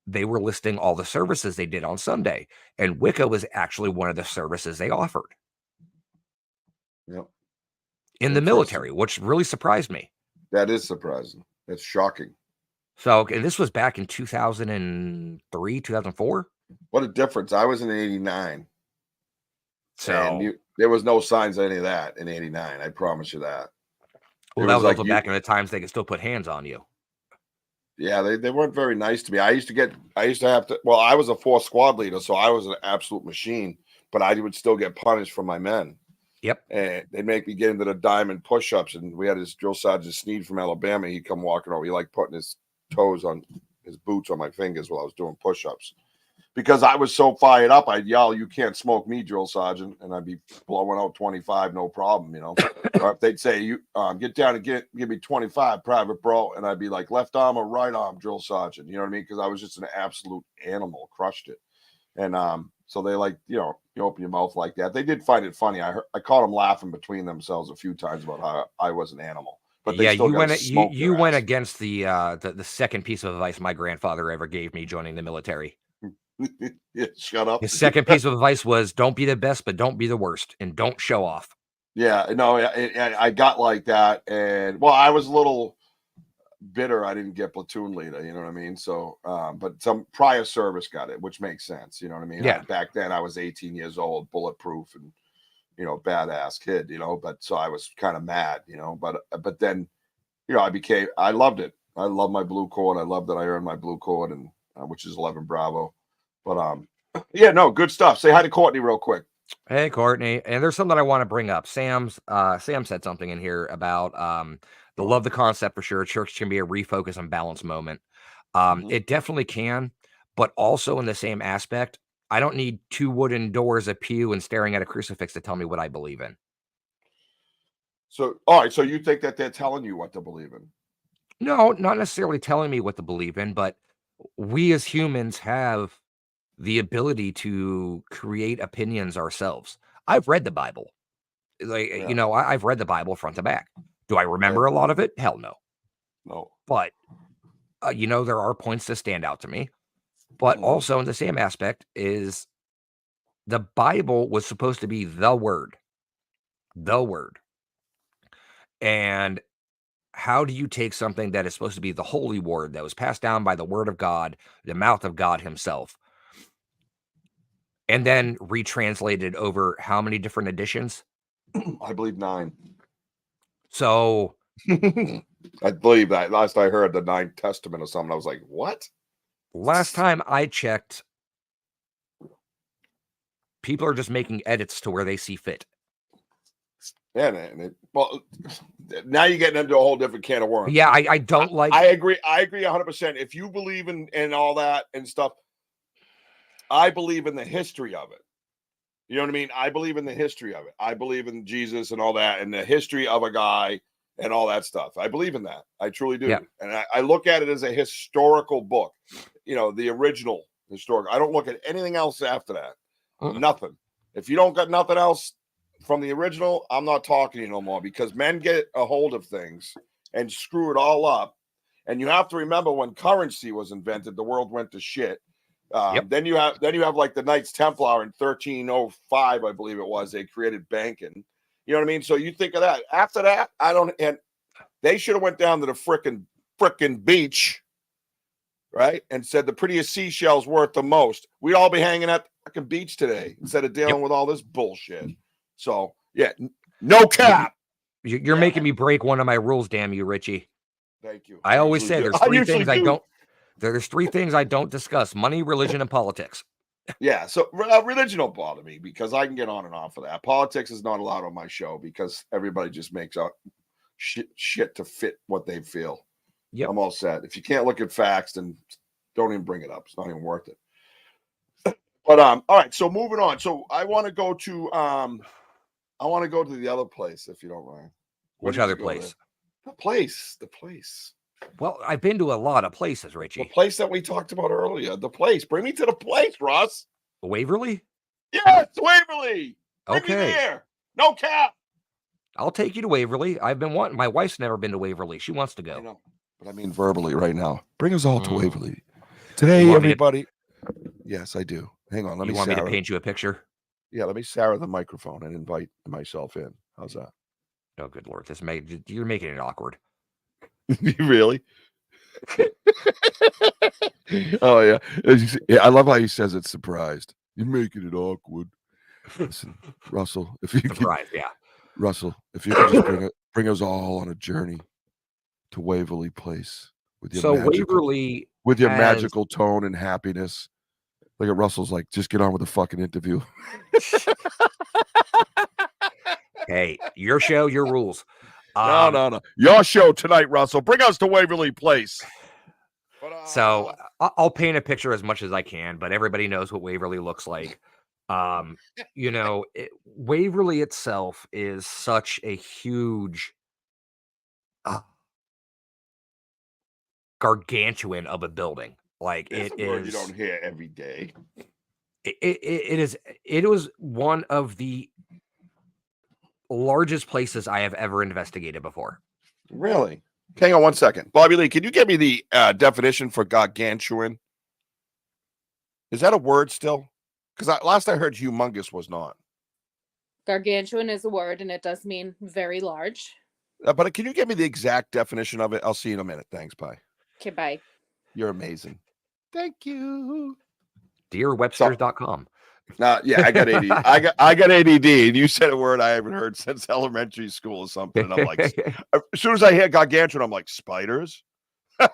they were listing all the services they did on Sunday. And Wicca was actually one of the services they offered Yep. in the Interesting. military, which really surprised me. That is surprising. That's shocking. So, and this was back in 2003, 2004. What a difference. I was in 89. So, And there was no signs of any of that in 89. I promise you that. well, that was also back in the times they could still put hands on you. Yeah, they weren't very nice to me. I used to have to, well, I was a 4 squad leader, so I was an absolute machine, but I would still get punished from my men. Yep. And they'd make me get into the diamond push-ups, and we had this drill sergeant Sneed from Alabama. He'd come walking over. He liked putting his toes on his boots on my fingers while I was doing push-ups. Because I was so fired up, I'd yell, "You can't smoke me, drill sergeant," and I'd be blowing out 25, no problem, you know. Or if they'd say, "You get down and give me 25, private bro," and I'd be like, "Left arm or right arm, drill sergeant," you know what I mean? Because I was just an absolute animal, crushed it. And so they like, you know, you open your mouth like that. They did find it funny. I caught them laughing between themselves a few times about how I was an animal. But yeah, you went against the second piece of advice my grandfather ever gave me joining the military. Yeah, shut up. His second piece of advice was, don't be the best, but don't be the worst, and don't show off. Yeah, no, I got like that, and well, I was a little bitter I didn't get platoon leader, you know what I mean? So, but some prior service got it, which makes sense, you know what I mean? Yeah. Back then I was 18 years old, bulletproof, and you know, badass kid, you know. But so I was kind of mad, you know. But then, you know, I loved it. I love my blue cord. I love that I earned my blue cord, and which is 11 Bravo. But yeah, no, good stuff. Say hi to Courtney real quick. Hey, Courtney. And there's something I want to bring up. Sam said something in here about love the concept for sure. Church can be a refocus and balance moment. It definitely can, but also in the same aspect, I don't need 2 wooden doors, a pew, and staring at a crucifix to tell me what I believe in. So, all right. So you think that they're telling you what to believe in? No, not necessarily telling me what to believe in, but we as humans have the ability to create opinions ourselves. I've read the Bible. Like, Yeah. you know, I've read the Bible front to back. Do I remember a lot of it? Hell no. No. But, you know, there are points that stand out to me. But also in the same aspect is the Bible was supposed to be the word. The word. And how do you take something that is supposed to be the holy word that was passed down by the word of God, the mouth of God himself, and then retranslated over how many different editions? I believe 9. So I believe that. Last I heard, the 9th Testament or something. I was like, what? last time I checked, people are just making edits to where they see fit. Yeah, man. Well, now you're getting into a whole different can of worms. Yeah, I don't like. I agree 100%. If you believe in all that and stuff, I believe in the history of it. You know what I mean? I believe in the history of it. I believe in Jesus and all that, and the history of a guy and all that stuff. I believe in that. I truly do. Yeah. And I look at it as a historical book. You know, the original historical. I don't look at anything else after that. Nothing. If you don't got nothing else from the original, I'm not talking to you no more, because men get a hold of things and screw it all up. And you have to remember, when currency was invented, the world went to shit. Then you have like the Knights Templar in 1305, I believe it was. They created banking. You know what I mean? So you think of that. After that, and they should have went down to the frickin' beach, right? And said the prettiest seashell's worth the most. We'd all be hanging at the fucking beach today instead of dealing with all this bullshit. So yeah, no cap. You're making me break one of my rules, damn you, Richie. Thank you. I always say there's 3 things I don't. There's 3 things I don't discuss: money, religion, and politics. Yeah, so religion don't bother me, because I can get on and off of that. Politics is not allowed on my show, because everybody just makes up shit to fit what they feel. Yep. I'm all set. If you can't look at facts, then don't even bring it up. It's not even worth it. But all right, so moving on. So I want to go to I want to go to the other place if you don't mind. We Which need to other go place? there. The place. Well, I've been to a lot of places, The Richie. place that we talked about earlier. The place. Bring me to the place, Russ. Waverly? Yes, Waverly. Bring me Okay. there. No cap. I'll take you to Waverly. I've been wanting. My wife's never been to Waverly. She wants to I go. know, but I mean verbally right now. Bring us all to Mm. Waverly today, You want me to- everybody. Yes, I do. Hang on. Let You me want me to Sarah. paint you a picture? Yeah, let me Sarah the microphone and invite myself in. How's that? Oh, good Lord. You're making it awkward. Really? Oh yeah. I love how he says it's surprised. You're making it awkward. Listen, Russell, if you could, Surprise, yeah. Russell, if you could just bring us all on a journey to Waverly Place with your Waverly has- magical tone and happiness. Look at Russell's like, just get on with the fucking interview. Hey, your show, your rules. No. Your show tonight, Russell. Bring us to Waverly Place. But, So I'll paint a picture as much as I can, but everybody knows what Waverly looks like. Waverly itself is such a huge, gargantuan of a building. Like it's it a word is. You don't hear every day. It was one of the largest places I have ever investigated before. Really? Hang on one second. Bobby Lee, can you give me the definition for gargantuan? Is that a word still? Because last I heard humongous was not. Gargantuan is a word, and it does mean very large. But can you give me the exact definition of it? I'll see you in a minute. Thanks. Bye. Okay, bye. You're amazing. Thank you. DearWebsters.com. Yeah, I got ADD. I got ADD, and you said a word I haven't heard since elementary school or something. And I'm like, as soon as I hear gargantuan, I'm like, spiders. Right?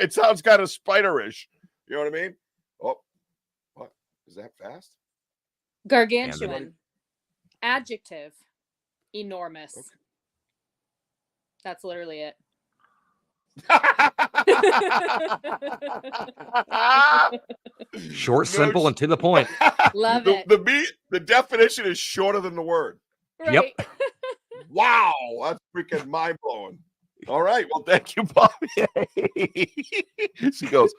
It sounds kind of spiderish. You know what I mean? Oh, what is that fast? Gargantuan. Adjective. Enormous. Okay. That's literally it. Short, simple, and to the point. Love it. The definition is shorter than the word. Right. Yep. Wow, that's freaking mind blowing. All right, well, thank you, Bobby. She goes,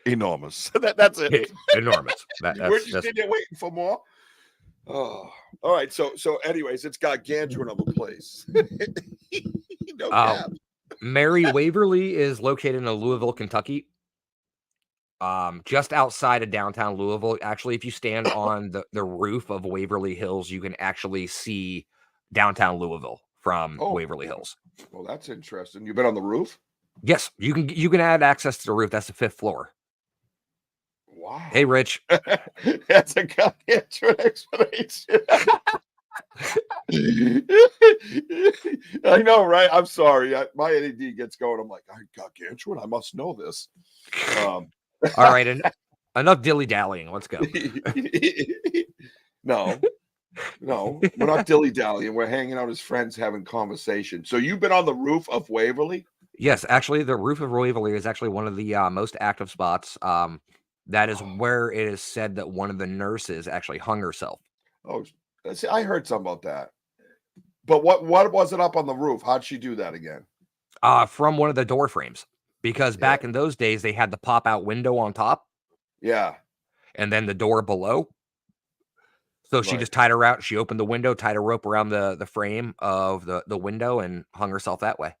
enormous. That's it. Enormous. We're just in there waiting for more. Oh, all right. So, anyways, it's gargantuan of a place. No cap. Mary Waverly is located in Louisville, Kentucky. Just outside of downtown Louisville. Actually, if you stand on the roof of Waverly Hills, you can actually see downtown Louisville from Waverly Hills. Well, that's interesting. You've been on the roof? Yes, you can add access to the roof. That's the 5th floor. Wow. Hey, Rich. That's a gargantuan explanation. I know, right? I'm sorry. My ADD gets going. I'm like, gargantuan. I must know this. All right, enough dilly-dallying. Let's go. No, we're not dilly-dallying. We're hanging out as friends having conversation. So you've been on the roof of Waverly? Yes, actually, the roof of Waverly is actually one of the most active spots. That is where it is said that one of the nurses actually hung herself. Oh, see, I heard something about that. But what was it up on the roof? How'd she do that again? From one of the door frames. Because back in those days, they had the pop-out window on top. Yeah. And then the door below. So she just tied her out. She opened the window, tied a rope around the frame of the window, and hung herself that way.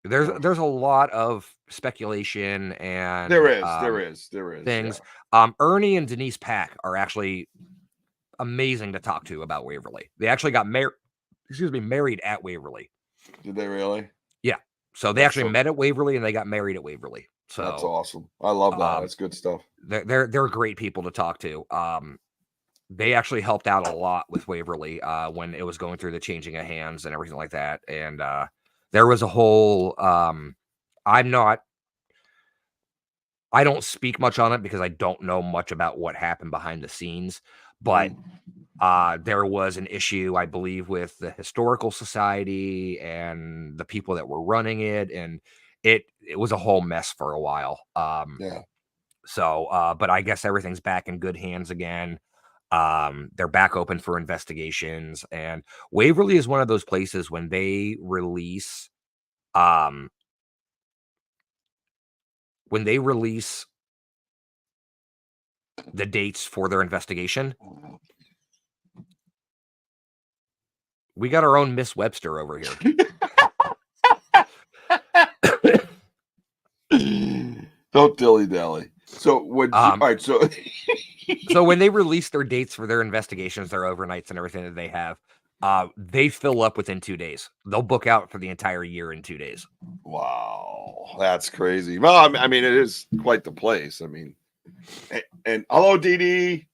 There's a lot of speculation and there is things. Yeah. Ernie and Denise Pack are actually amazing to talk to about Waverly. They actually got married at Waverly. Did they really? Yeah. So they actually met at Waverly and they got married at Waverly. So that's awesome. I love that. That's good stuff. They're great people to talk to. They actually helped out a lot with Waverly when it was going through the changing of hands and everything like that. And there was a whole I don't speak much on it because I don't know much about what happened behind the scenes, but there was an issue, I believe, with the Historical Society and the people that were running it, and it was a whole mess for a while. Yeah. So, but I guess everything's back in good hands again. They're back open for investigations, and Waverly is one of those places when they release um the dates for their investigation. We got our own Miss Webster over here. Don't dilly dally. So when all right, so so when they release their dates for their investigations, their overnights and everything that they have, they fill up within 2 days. They'll book out for the entire year in 2 days. wow, that's crazy. Well, I mean, it is quite the place. I mean, and hello, Dee Dee.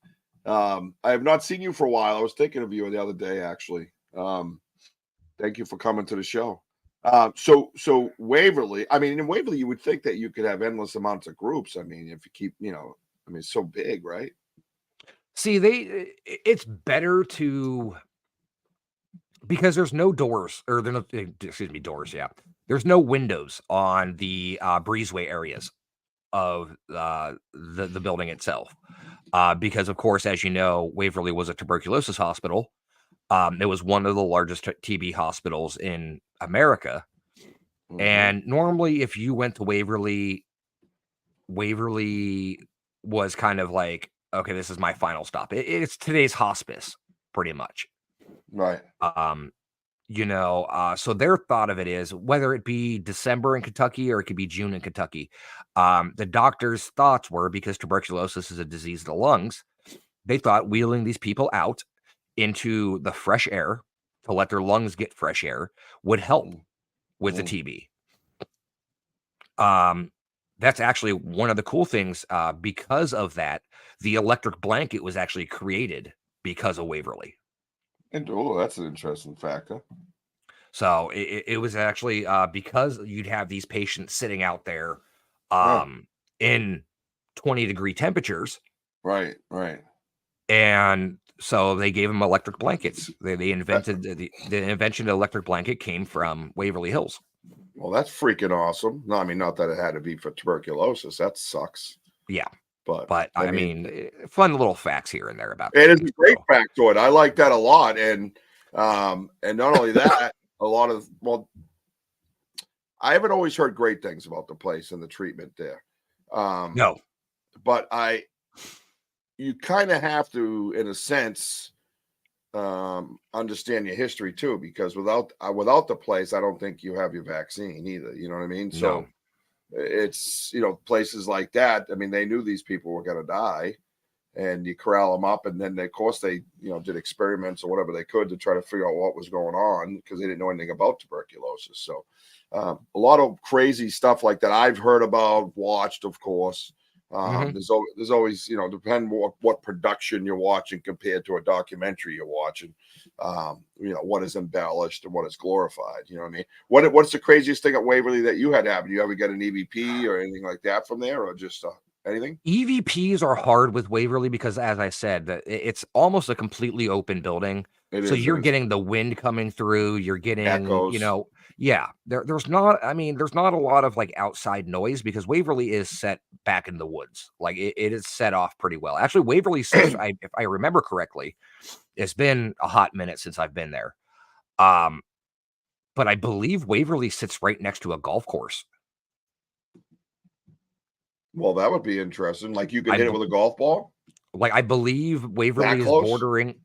I have not seen you for a while. I was thinking of you the other day, actually. Thank you for coming to the show. So Waverly, I mean, in Waverly, you would think that you could have endless amounts of groups. I mean, if you keep, I mean, it's so big, right? See, it's better to, because there's no doors, or there no, excuse me, doors. Yeah, there's no windows on the breezeway areas of the building itself, because of course, as you know, Waverly was a tuberculosis hospital. It was one of the largest TB hospitals in America. Mhm. And normally, if you went to Waverly was kind of like, okay, this is my final stop. It's today's hospice, pretty much. Right. So their thought of it is, whether it be December in Kentucky or it could be June in Kentucky, the doctor's thoughts were, because tuberculosis is a disease of the lungs, they thought wheeling these people out into the fresh air to let their lungs get fresh air would help with the TB. That's actually one of the cool things. Because of that, the electric blanket was actually created because of Waverly. And that's an interesting factor. So it was actually because you'd have these patients sitting out there in 20-degree temperatures. Right. And so they gave them electric blankets. They invented the invention of the electric blanket came from Waverly Hills. Well, that's freaking awesome. No, I mean, not that it had to be for tuberculosis. That sucks. Yeah. But I mean, fun little facts here and there about it. Is things, a great factoid. I like that a lot. And not only that, I haven't always heard great things about the place and the treatment there. No. But you kind of have to, in a sense, understand your history too, because without the place, I don't think you have your vaccine either. You know what I mean? No. So it's, places like that. I mean, they knew these people were going to die, and you corral them up, and then of course they did experiments or whatever they could to try to figure out what was going on, because they didn't know anything about tuberculosis. So a lot of crazy stuff like that I've heard about, watched, of course. There's always, depend what production you're watching compared to a documentary you're watching. What is embellished and what is glorified. You know what I mean? What's the craziest thing at Waverly that you had happen? You ever get an EVP or anything like that from there, or just anything? EVPs are hard with Waverly because, as I said, that it's almost a completely open building. You're getting the wind coming through. You're getting echoes. There's not a lot of like outside noise because Waverly is set back in the woods. Like it is set off pretty well. Actually, Waverly sits, if I remember correctly, it's been a hot minute since I've been there. But I believe Waverly sits right next to a golf course. Well, that would be interesting. Like you could hit it with a golf ball. Like I believe Waverly is bordering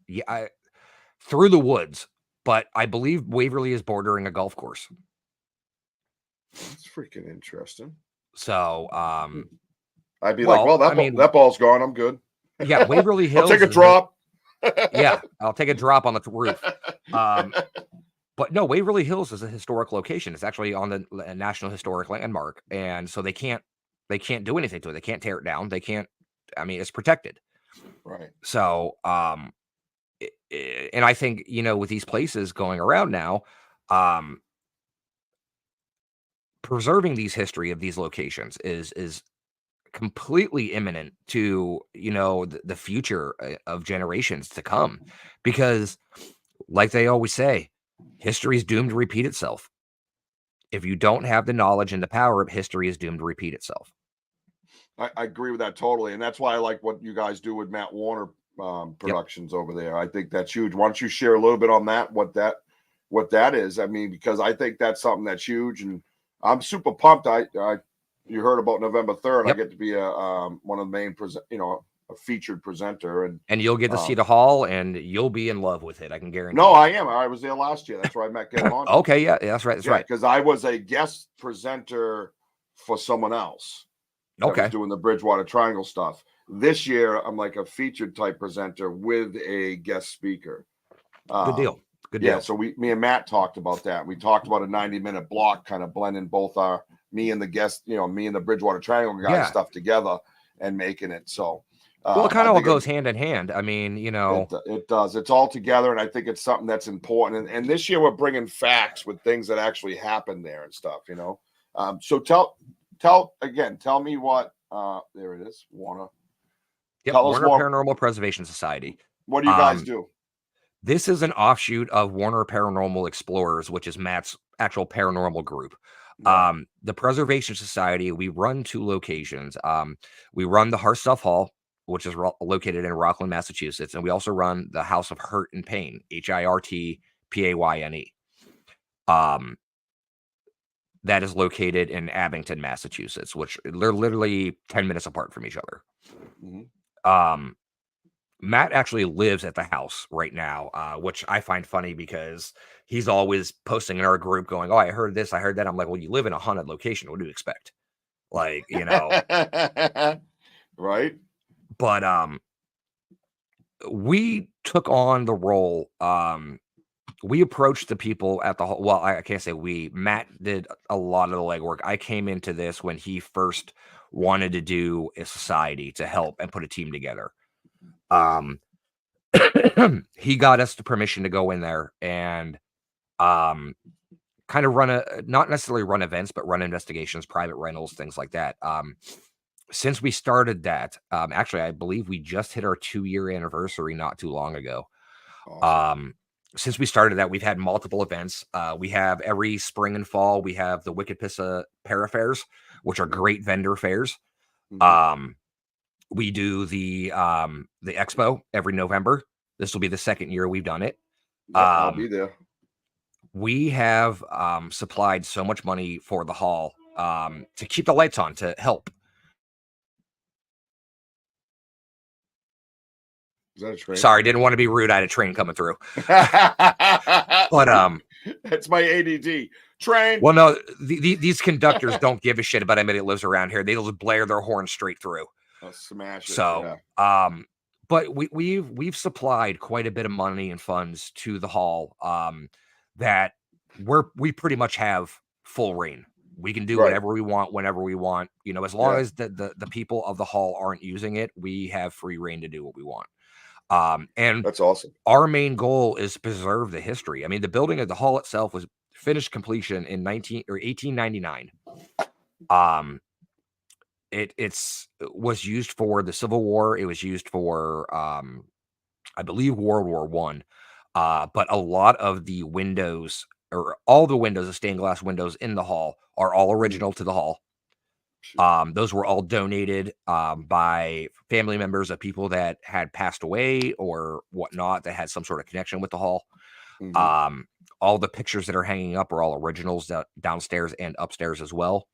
through the woods, but I believe Waverly is bordering a golf course. That's freaking interesting. So, I'd be that ball's gone. I'm good. Yeah, Waverly Hills. I'll take a drop. Yeah, I'll take a drop on the roof. But no, Waverly Hills is a historic location. It's actually on the National Historic Landmark, and so they can't do anything to it. They can't tear it down. They can't. I mean, it's protected. Right. So, and I think with these places going around now, preserving these history of these locations is completely imminent to the future of generations to come, because like they always say, history is doomed to repeat itself. If you don't have the knowledge and the power, history is doomed to repeat itself. I agree with that totally, and that's why I like what you guys do with Matt Warner productions over there. I think that's huge. Why don't you share a little bit on that? What that is? I mean, because I think that's something that's huge, and I'm super pumped. You heard about November 3rd. Yep. I get to be one of the main a featured presenter, and you'll get to see the hall, and you'll be in love with it. I can guarantee. No, you. I am. I was there last year. That's where I met Gavin. Okay, yeah, that's right. That's right. Because I was a guest presenter for someone else. That was doing the Bridgewater Triangle stuff. This year, I'm like a featured type presenter with a guest speaker. Good deal. Good deal. Yeah, so me and Matt talked about that. We talked about a 90-minute block, kind of blending both me and the guest, me and the Bridgewater Triangle guys stuff together and making it. So, well, it kind of all goes hand in hand. I mean, it does. It's all together, and I think it's something that's important. And this year, we're bringing facts with things that actually happened there and stuff. So tell me what. There it is, Warner. Yep, Warner Paranormal Preservation Society. What do you guys do? This is an offshoot of Warner Paranormal Explorers, which is Matt's actual paranormal group. Right. The Preservation Society, we run 2 locations. We run the Heartstuff Hall, which is located in Rockland, Massachusetts, and we also run the House of Hurt and Pain, HIRTPAYNE. That is located in Abington, Massachusetts, which they're literally 10 minutes apart from each other. Mm-hmm. Matt actually lives at the house right now, which I find funny because he's always posting in our group going, "Oh, I heard this, I heard that." I'm like, "Well, you live in a haunted location. What do you expect?" Like, right. But we took on the role. We approached the people at the hall. Well, I can't say we. Matt did a lot of the legwork. I came into this when he first wanted to do a society to help and put a team together. He got us the permission to go in there and kind of not necessarily run events, but run investigations, private rentals, things like that. Since we started that, actually, I believe we just hit our 2-year anniversary not too long ago. Awesome. Since we started that, we've had multiple events. We have every spring and fall, we have the Wicked Pissa Para Fairs, which are great vendor fairs. Mm-hmm. We do the expo every November. This will be the 2nd year we've done it. I'll be there. We have supplied so much money for the hall to keep the lights on, to help. Is that a train? Sorry, didn't want to be rude. I had a train coming through. But it's my ADD train. Well, no, these conductors don't give a shit about anybody that lives around here. They just blare their horn straight through. Smash it. So, yeah. But we've supplied quite a bit of money and funds to the hall that we pretty much have full reign. We can do whatever we want, whenever we want. As long as the people of the hall aren't using it, we have free reign to do what we want. And that's awesome. Our main goal is to preserve the history. I mean, the building of the hall itself was finished completion in 1899. It was used for the Civil War. It was used for, I believe, World War One. But a lot of the windows, or all the windows, the stained glass windows in the hall, are all original to the hall. Those were all donated by family members of people that had passed away or whatnot, that had some sort of connection with the hall. Mm-hmm. All the pictures that are hanging up are all originals downstairs and upstairs as well.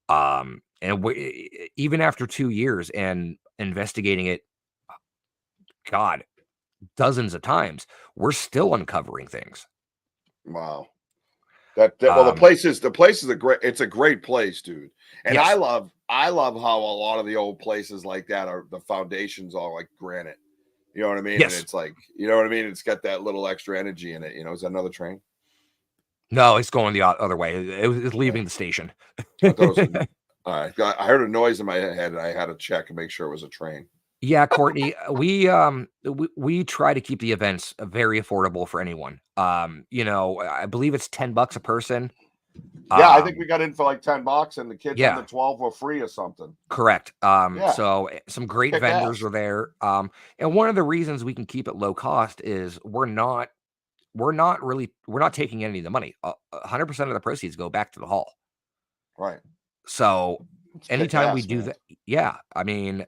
And even after 2 years and investigating it, God, dozens of times, we're still uncovering things. Wow. The place is it's a great place, dude. And yes. I love how a lot of the old places like that are, the foundations are like granite. You know what I mean? Yes. And it's like, you know what I mean? It's got that little extra energy in it. Is that another train? No, it's going the other way. It was leaving the station. I thought it was, all right. I heard a noise in my head and I had to check and make sure it was a train. Yeah, Courtney, we try to keep the events very affordable for anyone. I believe it's $10 a person. Yeah, I think we got in for like $10 and the kids under 12 were free or something. Correct. So some great vendors are there. And one of the reasons we can keep it low cost is we're not taking any of the money. 100% of the proceeds go back to the hall. Right. So anytime we do that, I mean,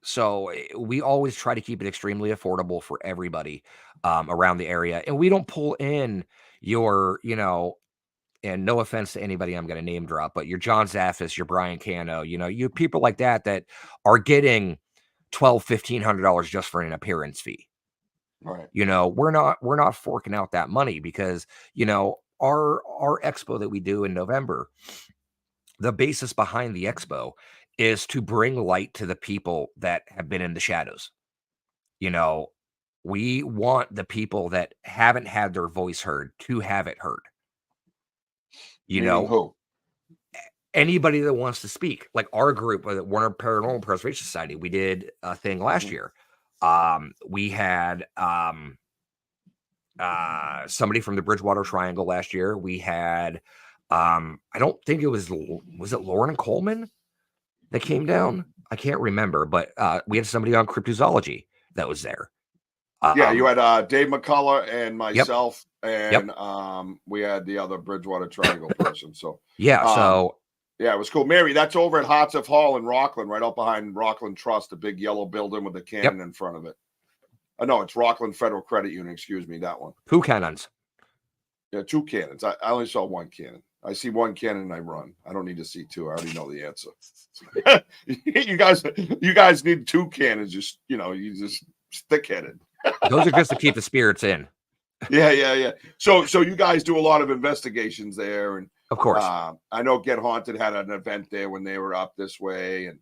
So we always try to keep it extremely affordable for everybody around the area. And we don't pull in your, and no offense to anybody I'm going to name drop, but your John Zaffis, your Brian Cano, you people like that are getting $1,200-$1,500 just for an appearance fee. Right. We're not forking out that money because, our expo that we do in November, the basis behind the expo is to bring light to the people that have been in the shadows. We want the people that haven't had their voice heard to have it heard. Meaning who? Anybody that wants to speak, like our group, Warner Paranormal Preservation Society, we did a thing last year. We had somebody from the Bridgewater Triangle last year. We had, I don't think was it Lauren Coleman that came down? I can't remember, but we had somebody on cryptozoology that was there. Yeah, you had Dave McCullough and myself, Yep. and we had the other Bridgewater Triangle person. So yeah, yeah, it was cool. Mary, that's over at Hartsuff Hall in Rockland, right up behind Rockland Trust, the big yellow building with the cannon in front of it. No, it's Rockland Federal Credit Union. Excuse me, that one. 2 cannons. Yeah, 2 cannons. I only saw 1 cannon. I see 1 cannon and I run. I don't need to see 2. I already know the answer. you guys need 2 cannons. You just stick-headed. Those are just to keep the spirits in. Yeah. So you guys do a lot of investigations there, and of course, I know Get Haunted had an event there when they were up this way, and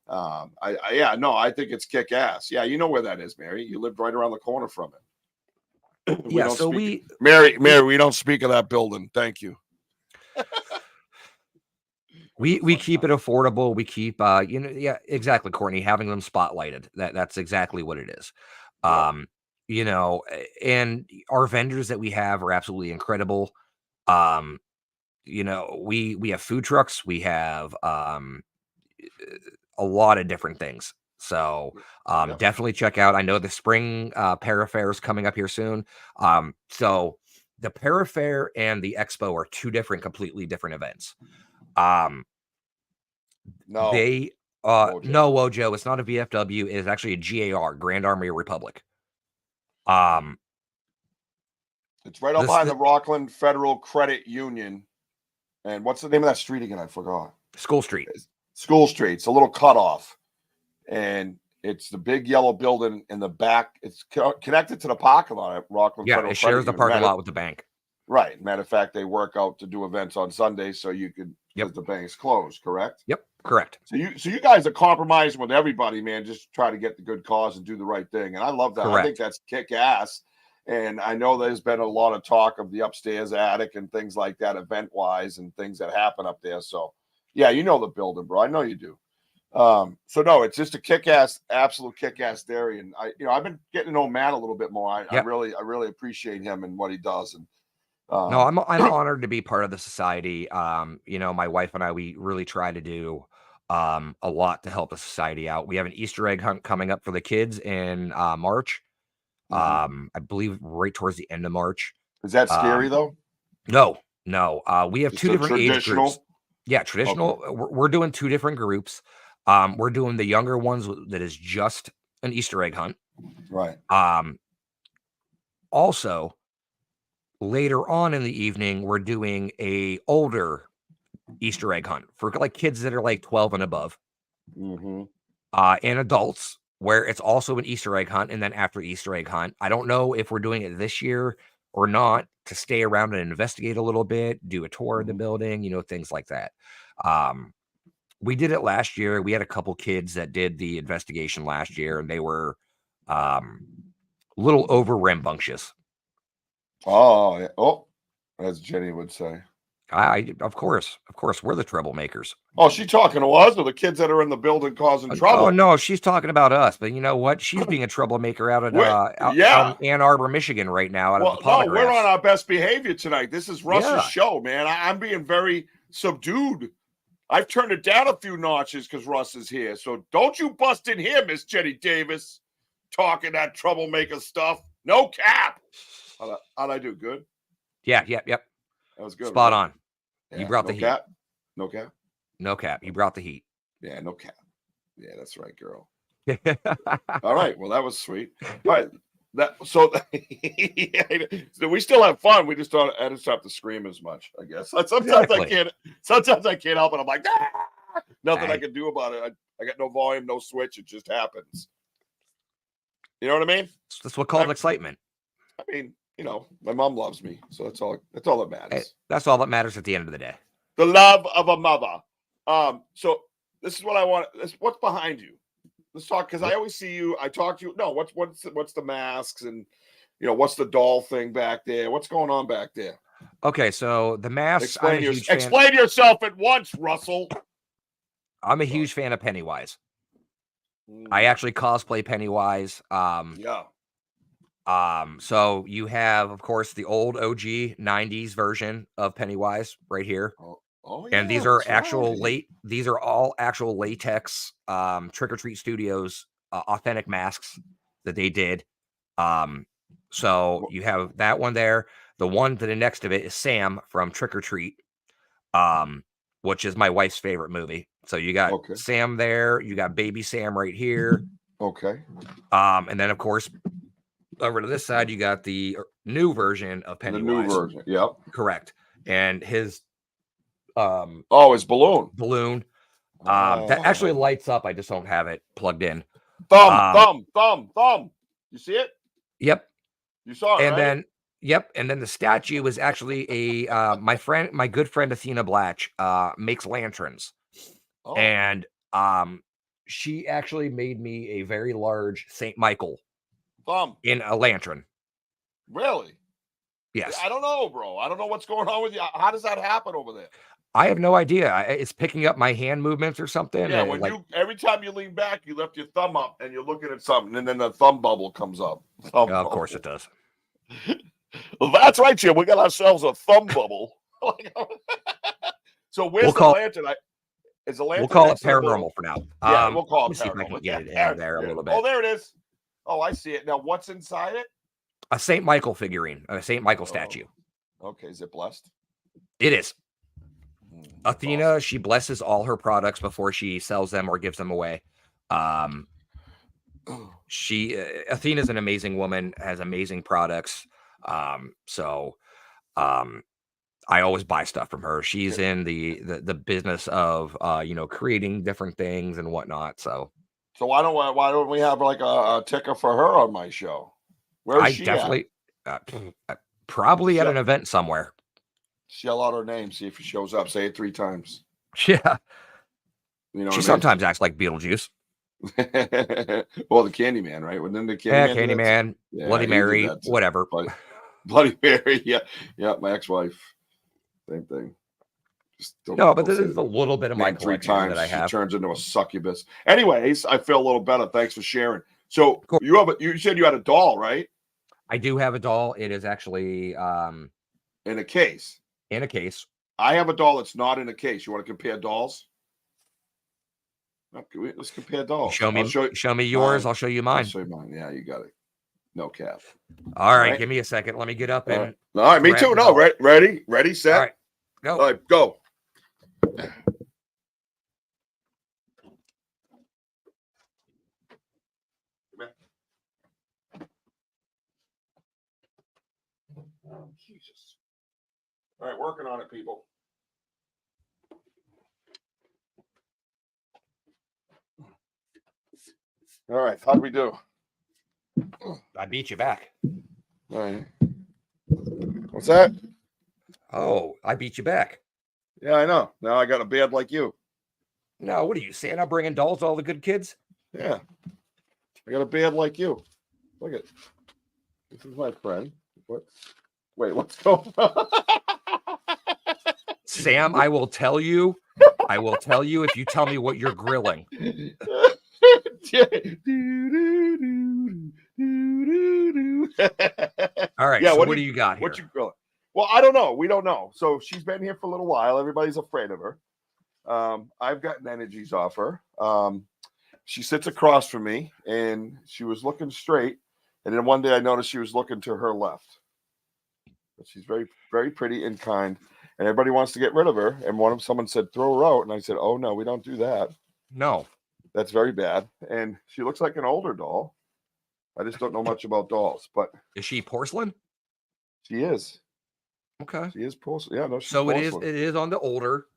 I think it's kick ass. Yeah, you know where that is, Mary. You lived right around the corner from it. Mary, we don't speak of that building. Thank you. We keep it affordable. We keep exactly, Courtney, having them spotlighted. That's exactly what it is. Yeah. And our vendors that we have are absolutely incredible. We have food trucks, we have a lot of different things. So definitely check out. I know the spring Parafair is coming up here soon. So the Parafair and the Expo are 2 completely different events. No, Wojo, it's not a VFW. It's actually a GAR, Grand Army Republic. It's right up behind the Rockland Federal Credit Union. And what's the name of that street again? I forgot. School Street. School Street. It's a little cutoff. And it's the big yellow building in the back. It's connected to the parking lot at Rockland Federal Credit Union. It shares the parking lot with the bank. Right. Matter of fact, they work out to do events on Sundays so you could, because the bank's closed, correct? Yep, correct. So you guys are compromising with everybody, man. Just try to get the good cause and do the right thing. And I love that. Correct. I think that's kick ass. And I know there's been a lot of talk of the upstairs attic and things like that, event wise, and things that happen up there. So yeah, you know the building, bro. I know you do. So no, it's just a kick-ass, absolute kick-ass dairy. And I've been getting to know Matt a little bit more. I really appreciate him and what he does. And no, I'm honored to be part of the society. My wife and I, we really try to do a lot to help the society out. We have an Easter egg hunt coming up for the kids in March. I believe right towards the end of March. Is that scary though? No. We have Just 2 different age groups. Yeah, traditional. Okay. We're doing 2 different groups. We're doing the younger ones that is just an Easter egg hunt. Right. Also, later on in the evening, we're doing a older Easter egg hunt for like kids that are like 12 and above. Mm-hmm. And adults, where it's also an Easter egg hunt. And then after Easter egg hunt, I don't know if we're doing it this year or not, to stay around and investigate a little bit, do a tour of the building, things like that. We did it last year. We had a couple kids that did the investigation last year, and they were a little over rambunctious. Oh, yeah. Oh, as Jenny would say. Of course, we're the troublemakers. Oh, she talking to us or the kids that are in the building causing trouble? Oh no, she's talking about us. But you know what? She's being a troublemaker out in Ann Arbor, Michigan, right now. No, we're on our best behavior tonight. This is Russ's show, man. I'm being very subdued. I've turned it down a few notches because Russ is here. So don't you bust in here, Miss Jenny Davis, talking that troublemaker stuff. No cap. How'd I do? Good? Yeah, yep. That was good. Spot on. Yeah, you brought the heat. No cap? No cap. You brought the heat. Yeah, no cap. Yeah, that's right, girl. All right. Well, that was sweet. All right. So we still have fun. We just don't. I just have to scream as much, I guess. Sometimes I can't. Sometimes I can't help it. I'm like, ah! Nothing I can do about it. I got no volume, no switch. It just happens. You know what I mean? That's what called excitement. I mean, my mom loves me, so that's all that matters. Hey, that's all that matters at the end of the day. The love of a mother. So this is what I want. What's behind you? Let's talk, because I always see you. I talk to you. No, what's the masks and what's the doll thing back there? What's going on back there? Okay, so the masks. Explain yourself at once, Russell. I'm a huge fan of Pennywise. I actually cosplay Pennywise. Yeah. So you have, of course, the old OG 90s version of Pennywise right here. Oh yeah, and these are these are all actual latex Trick or Treat Studios authentic masks that they did. So you have that one there. The one to the next of it is Sam from Trick or Treat, which is my wife's favorite movie. So you got Sam there, you got baby Sam right here. Okay. And then of course over to this side you got the new version of Pennywise. The new version, yep. Correct. And his his balloon. That actually lights up. I just don't have it plugged in. Thumb. You see it? Yep. You saw it, and right? And then the statue is actually a my good friend Athena Blatch makes lanterns. And she actually made me a very large St. Michael thumb in a lantern. Really? Yes. I don't know, bro. I don't know what's going on with you. How does that happen over there? I have no idea. It's picking up my hand movements or something. Yeah, when every time you lean back, you lift your thumb up and you're looking at something, and then the thumb bubble comes up. Of course it does. Well, that's right, Jim. We got ourselves a thumb bubble. So where's the lantern? Is the lantern? We'll call it Paranormal for now. Yeah, we'll call it Paranormal. See if I can get it in there a little bit. Oh, there it is. Oh, I see it. Now, what's inside it? A St. Michael figurine, a St. Michael statue. Okay, is it blessed? It is. Athena, she blesses all her products before she sells them or gives them away. Athena's an amazing woman, has amazing products. So I always buy stuff from her. She's in the business of creating different things and whatnot. So why don't we have like a ticker for her on my show? Where is she definitely probably at an event somewhere. Yell out her name, see if she shows up. Say it 3 times. Yeah. She sometimes acts like Beetlejuice. Well, the Candyman, right? Within the Candyman. Candyman, Bloody Mary, whatever. Bloody Mary, yeah, my ex-wife, same thing. But this is a little bit of my collection that I have. She turns into a succubus. Anyways, I feel a little better. Thanks for sharing. So cool. You said you had a doll, right? I do have a doll. It is actually in a case. In a case. I have a doll that's not in a case. You want to compare dolls? Let's compare dolls. Show me yours. I'll show you mine. I'll show you mine. Yeah, you got it. No cap. All right, give me a second. Let me get up and. All right, me too. No, ready, set. All right, go. All right, go. Oh, Jesus. All right, working on it, people. All right, how'd we do? I beat you back. All right. What's that? Oh, I beat you back. Yeah, I know. Now I got a bad like you. No, what are you saying? I'm bringing dolls to all the good kids? Yeah. I got a bad like you. Look at this is my friend. What? Wait, what's going on? Sam, I will tell you if you tell me what you're grilling. All right. Yeah, so what do you got here? What you grilling? Well, I don't know. We don't know. So she's been here for a little while. Everybody's afraid of her. I've gotten energies off her. She sits across from me, and she was looking straight. And then one day I noticed she was looking to her left. But she's very, very pretty and kind. And everybody wants to get rid of her. And someone said, throw her out. And I said, oh, no, we don't do that. No. That's very bad. And she looks like an older doll. I just don't know much about dolls, but Is she porcelain? she is. Okay. She is porcelain. Yeah, no, she's So porcelain. it is on the older.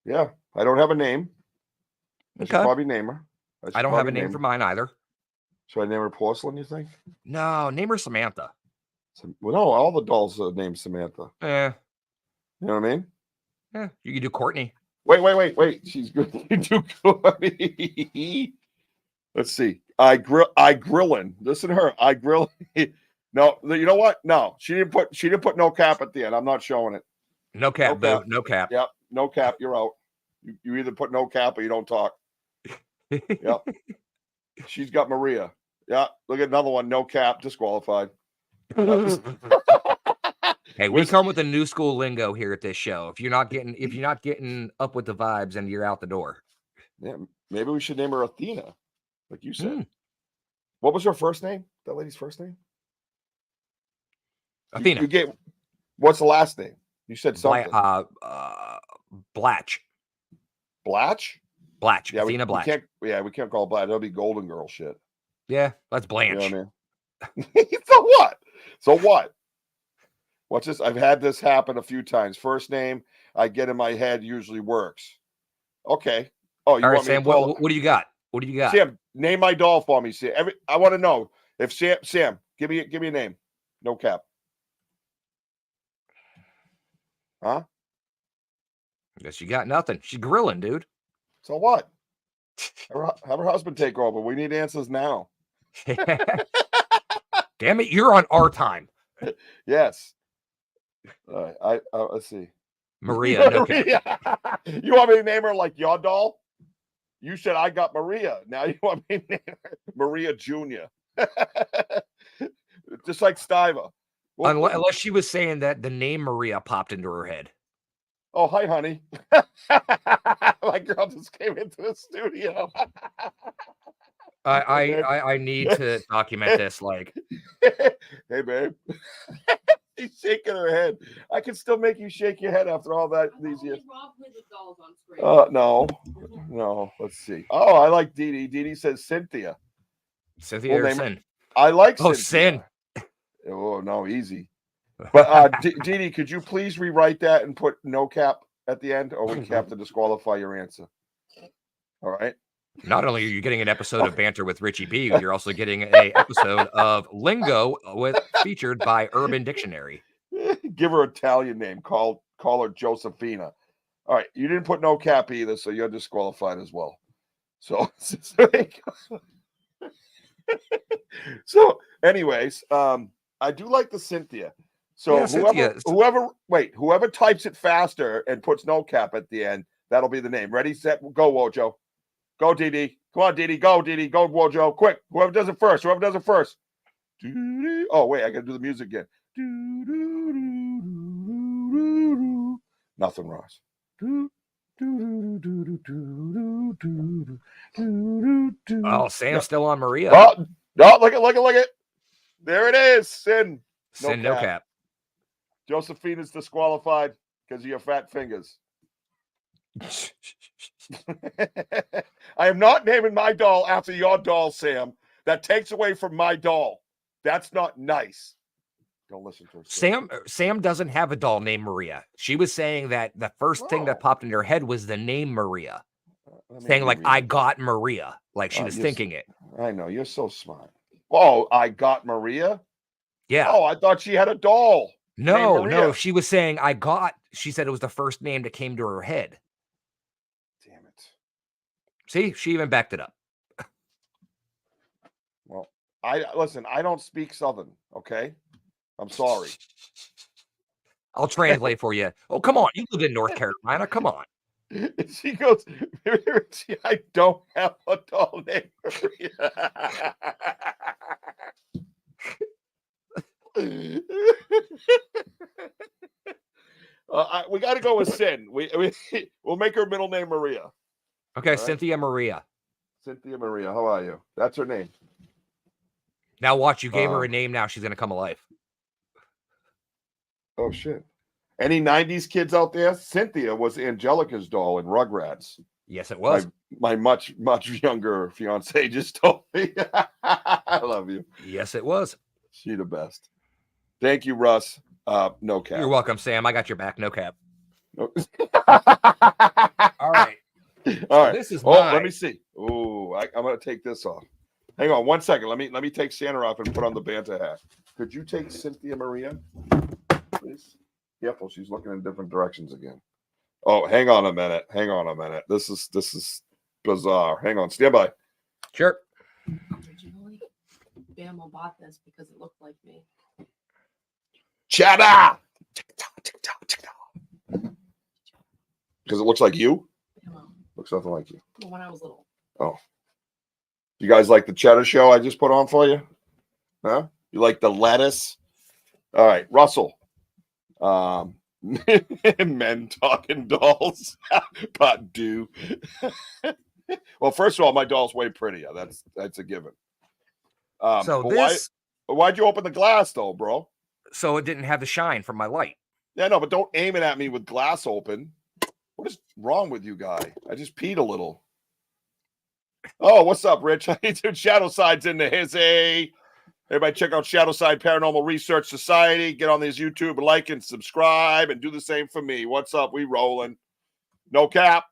Yeah, I don't have a name. I should Okay. probably name her. I don't have a name for mine either. Should I name her Porcelain, you think? No, name her Samantha. Well, no, all the dolls are named Samantha. Eh, You know what I mean? yeah, you could do Courtney. Wait. She's good. You do good. Let's see. I grillin'. Listen to her. I grill. No, you know what? No, she didn't put no cap at the end. I'm not showing it. No cap, No boo. No cap. Yep, no cap. You're out. You either put no cap or you don't talk. Yep. She's got Maria. Yeah. Look at another one. No cap. Disqualified. Hey, we come with a new school lingo here at this show. If you're not getting up with the vibes, then you're out the door. Yeah. Maybe we should name her Athena, like you said. Mm. What was her first name? That lady's first name? Athena. You get. What's the last name? You said something. Blatch. Blatch. Blatch. Yeah, Athena Blatch. We can't call it Blatch. That'll be Golden Girl shit. Yeah, that's Blanche. You know what I mean? So what? What's this? I've had this happen a few times. First name I get in my head usually works. Okay. Oh, you All right, want me Sam. to call What do you got? What do you got? Sam, name my doll for me. Sam, I want to know if Sam, give me a name. No cap. Huh? Guess you got nothing. She's grilling, dude. So what? Have her husband take over. We need answers now. Damn it, you're on our time. Yes. Let's see. Maria. No cap. You want me to name her like your doll? You said I got Maria. Now you want me to name her Maria Jr. Just like Stiver. Well, Unless she was saying that the name Maria popped into her head. oh, hi, honey. My girl just came into the studio. I need to document this. Like, hey, babe. She's shaking her head. I can still make you shake your head after all that these years. No. Let's see. Oh, I like Dee Dee. Dee Dee says Cynthia. Cynthia or Sin? I like Oh, Cynthia. Sin. Oh, no, easy. But Dee Dee, could you please rewrite that and put no cap at the end, or we have to disqualify your answer? All right. Not only are you getting an episode of Banter with Richie B, you're also getting an episode of Lingo featured by Urban Dictionary. Give her an Italian name. Call her Josephina. All right. You didn't put no cap either, so you're disqualified as well. So anyways, I do like the Cynthia. So yeah, whoever types it faster and puts no cap at the end, that'll be the name. Ready, set, go, Wojo. Go, Dee Dee. Come on, Dee Dee. Go, Dee Dee. Go, Wojo. Quick. Whoever does it first. Oh, wait. I got to do the music again. Nothing, Ross. Oh, Sam's still on Maria. Oh, no, look it. There it is. Sin. Sin, no cap. Josephina's disqualified because of your fat fingers. I am not naming my doll after your doll, Sam. That takes away from my doll. That's not nice. Don't listen to her. Sam doesn't have a doll named Maria. She was saying that the first thing that popped into her head was the name Maria. Saying like, I got Maria. Like she was thinking it. I know. You're so smart. Oh, I got Maria? Yeah. Oh, I thought she had a doll. No. She was saying she said it was the first name that came to her head. Damn it. See, she even backed it up. Well, I don't speak Southern, okay? I'm sorry. I'll translate for you. Oh, come on. You live in North Carolina. Come on. She goes, I don't have a doll named Maria. We got to go with Sin. We'll make her middle name Maria. Okay, right. Cynthia Maria. Cynthia Maria, how are you? That's her name. Now watch, you gave her a name. Now she's gonna come alive. Oh shit! Any '90s kids out there? Cynthia was Angelica's doll in Rugrats. Yes, it was My much younger fiance just told me. I love you. Yes, it was. She the best. Thank you, Russ. No cap. You're welcome, Sam. I got your back. No cap. No. All right. All right. This is Let me see. Oh, I'm gonna take this off. Hang on 1 second. Let me take Santa off and put on the Banter hat. Could you take Cynthia Maria, please? Careful, she's looking in different directions again. Oh, hang on a minute. This is bizarre. Hang on, stand by. Sure. Originally, Bama bought this because it looked like me. Cheddar. Because it looks like you. Bama, Looks nothing like you. when I was little. Oh. You guys like the cheddar show I just put on for you? Huh? You like the lettuce? All right, Russell. Men talking dolls. But do. Well, first of all, my doll's way prettier. That's a given. So but why'd you open the glass though, bro? So it didn't have the shine from my light. Yeah, no, but don't aim it at me with glass open. What is wrong with you, guy? I just peed a little. Oh, what's up, Rich? How you doing? Shadow Side's in the hizzy. Everybody check out Shadow Side Paranormal Research Society. Get on this YouTube and like and subscribe and do the same for me. What's up? We rolling. No cap.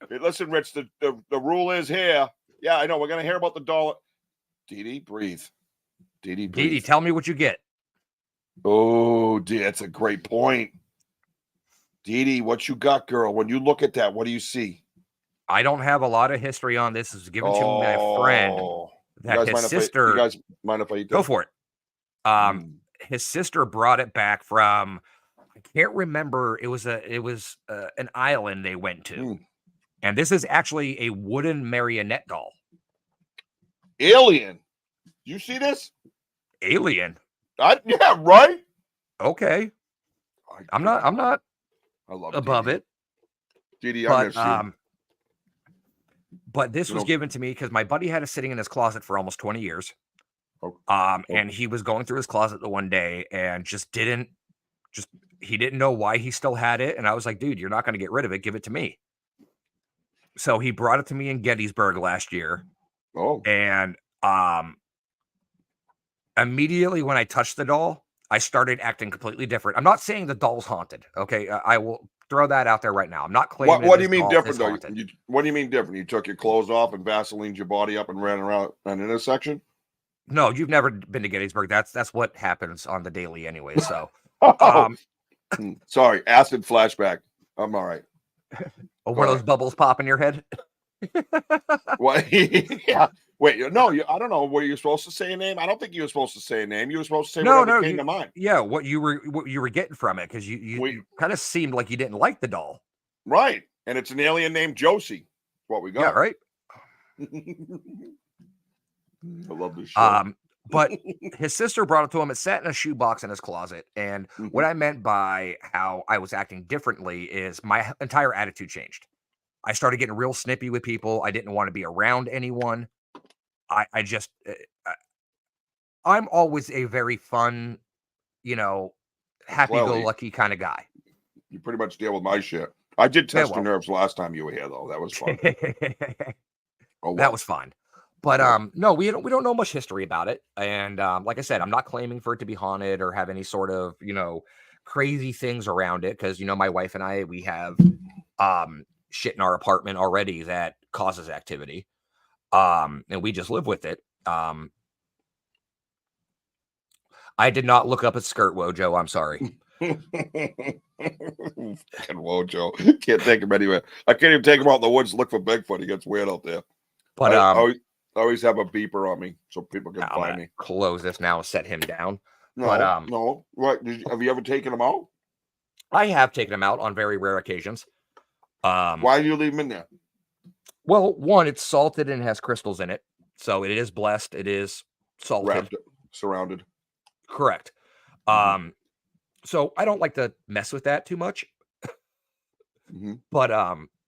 Hey, listen, Rich, the rule is here. Yeah, I know. We're going to hear about the dollar. Dee, breathe. Dee, tell me what you get. Oh, Dee, that's a great point. Dee, what you got, girl? When you look at that, what do you see? I don't have a lot of history on this. This was given to my friend. That his sister. You guys mind if I eat that? Go for it. His sister brought it back from. I can't remember. It was an island they went to, and this is actually a wooden marionette doll. Alien. You see this? Alien. Yeah, right. Okay. I'm not I love above Dee. it. Dee, I'm but this was given to me because my buddy had it sitting in his closet for almost 20 years. And he was going through his closet the one day and he didn't know why he still had it. And I was like, dude, you're not going to get rid of it. Give it to me. So he brought it to me in Gettysburg last year. Oh. And immediately when I touched the doll, I started acting completely different. I'm not saying the doll's haunted. Okay. I will throw that out there right now. I'm not claiming. What do you mean different though? What do you mean different? You took your clothes off and Vaselined your body up and ran around an intersection? No, you've never been to Gettysburg. That's what happens on the daily anyway. So, sorry, acid flashback. I'm all right. One of those bubbles pop in your head. What? Yeah. Wait, no, I don't know. Were you supposed to say a name? I don't think you were supposed to say a name. You were supposed to say whatever came to mind. Yeah, what you were getting from it, because you kind of seemed like you didn't like the doll. Right. And it's an alien named Josie. What we got. Yeah, right. I love this show. But his sister brought it to him. It sat in a shoebox in his closet. And what I meant by how I was acting differently is my entire attitude changed. I started getting real snippy with people. I didn't want to be around anyone. I'm always a very fun, happy-go-lucky kind of guy. You pretty much deal with my shit. I did test your nerves last time you were here, though. That was fun. That was fun. But no, we don't know much history about it. And like I said, I'm not claiming for it to be haunted or have any sort of, crazy things around it. Because, my wife and I, we have shit in our apartment already that causes activity. And we just live with it. I did not look up his skirt, Wojo. I'm sorry. Fucking Wojo. Can't take him anywhere. I can't even take him out in the woods to look for Bigfoot. He gets weird out there. But I always have a beeper on me so people can find me. Close this now and set him down. No, but, no. Right. Have you ever taken him out? I have taken him out on very rare occasions. Why do you leave him in there? Well, one, it's salted and has crystals in it. So it is blessed. It is salted. Surrounded. Correct. So I don't like to mess with that too much. But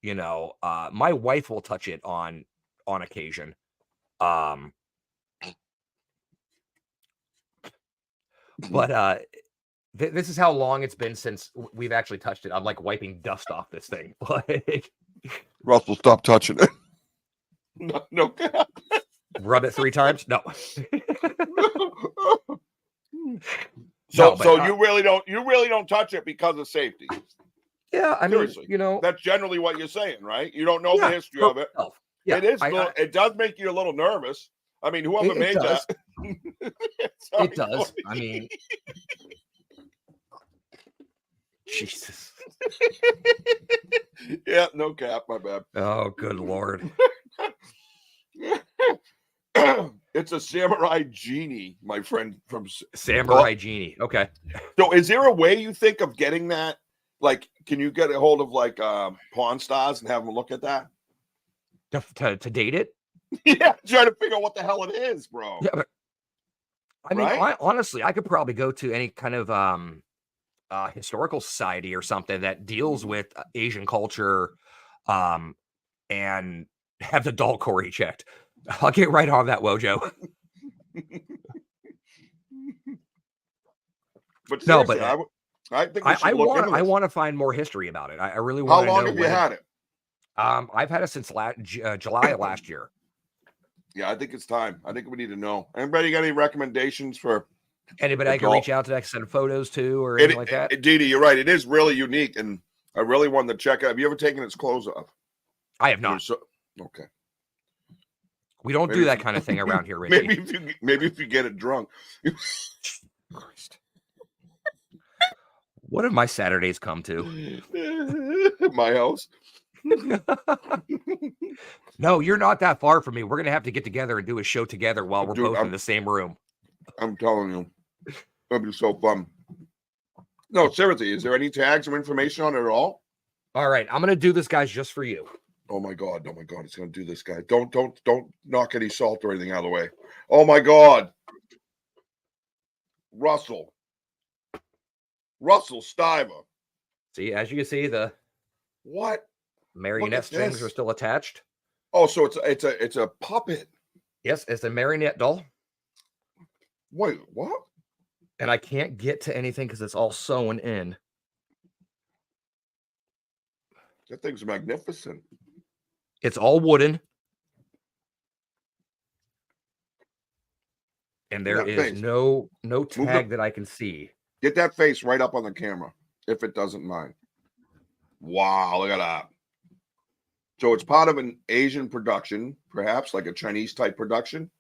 my wife will touch it on occasion. But this is how long it's been since we've actually touched it. I'm like wiping dust off this thing. Like, Russell, stop touching it. No cap. Rub it 3 times. No. So, No, but, you really don't touch it because of safety. Yeah, I mean, Seriously, you know, that's generally what you're saying, right? You don't know the history of it. Yeah, It is. It does make you a little nervous. I mean, whoever made does. that, It does. I mean, Jesus. Yeah, no cap. My bad. Oh, good Lord. It's a samurai genie, my friend from Samurai Genie. Okay. So, is there a way you think of getting that? Like, can you get a hold of like Pawn Stars and have them look at that? To date it? Yeah, trying to figure out what the hell it is, bro. Yeah, but I mean, Right? honestly, I could probably go to any kind of historical society or something that deals with Asian culture, and have the doll Corey checked. I'll get right on that, Wojo. But No, seriously, but I think we should look into this. I want to find more history about it. I really How want to know. long have you had it? I've had it since July of last year. Yeah, I think it's time. I think we need to know. Anybody got any recommendations for Anybody I can reach out to that I can send photos to or anything like that? Didi, you're right. It is really unique, and I really wanted to check it. Have you ever taken its clothes off? I have not. Okay. We don't do that kind of thing around here, Richie. maybe if you get it drunk. Christ. What have my Saturdays come to? My house. No, you're not that far from me. We're gonna have to get together and do a show together while we're both in the same room. I'm telling you, that'd be so fun. No, seriously, is there any tags or information on it at all? All right, I'm gonna do this, guys, just for you. Oh my god, it's gonna do this, guy. Don't knock any salt or anything out of the way. Oh my god. Russell Stiver. See, as you can see, the What? marionette strings are still attached. Oh, so it's a puppet. Yes, it's a marionette doll. Wait, what? And I can't get to anything because it's all sewn in. That thing's magnificent. It's all wooden. And there is no tag that I can see. Get that face right up on the camera, if it doesn't mind. Wow, look at that. So it's part of an Asian production, perhaps like a Chinese type production.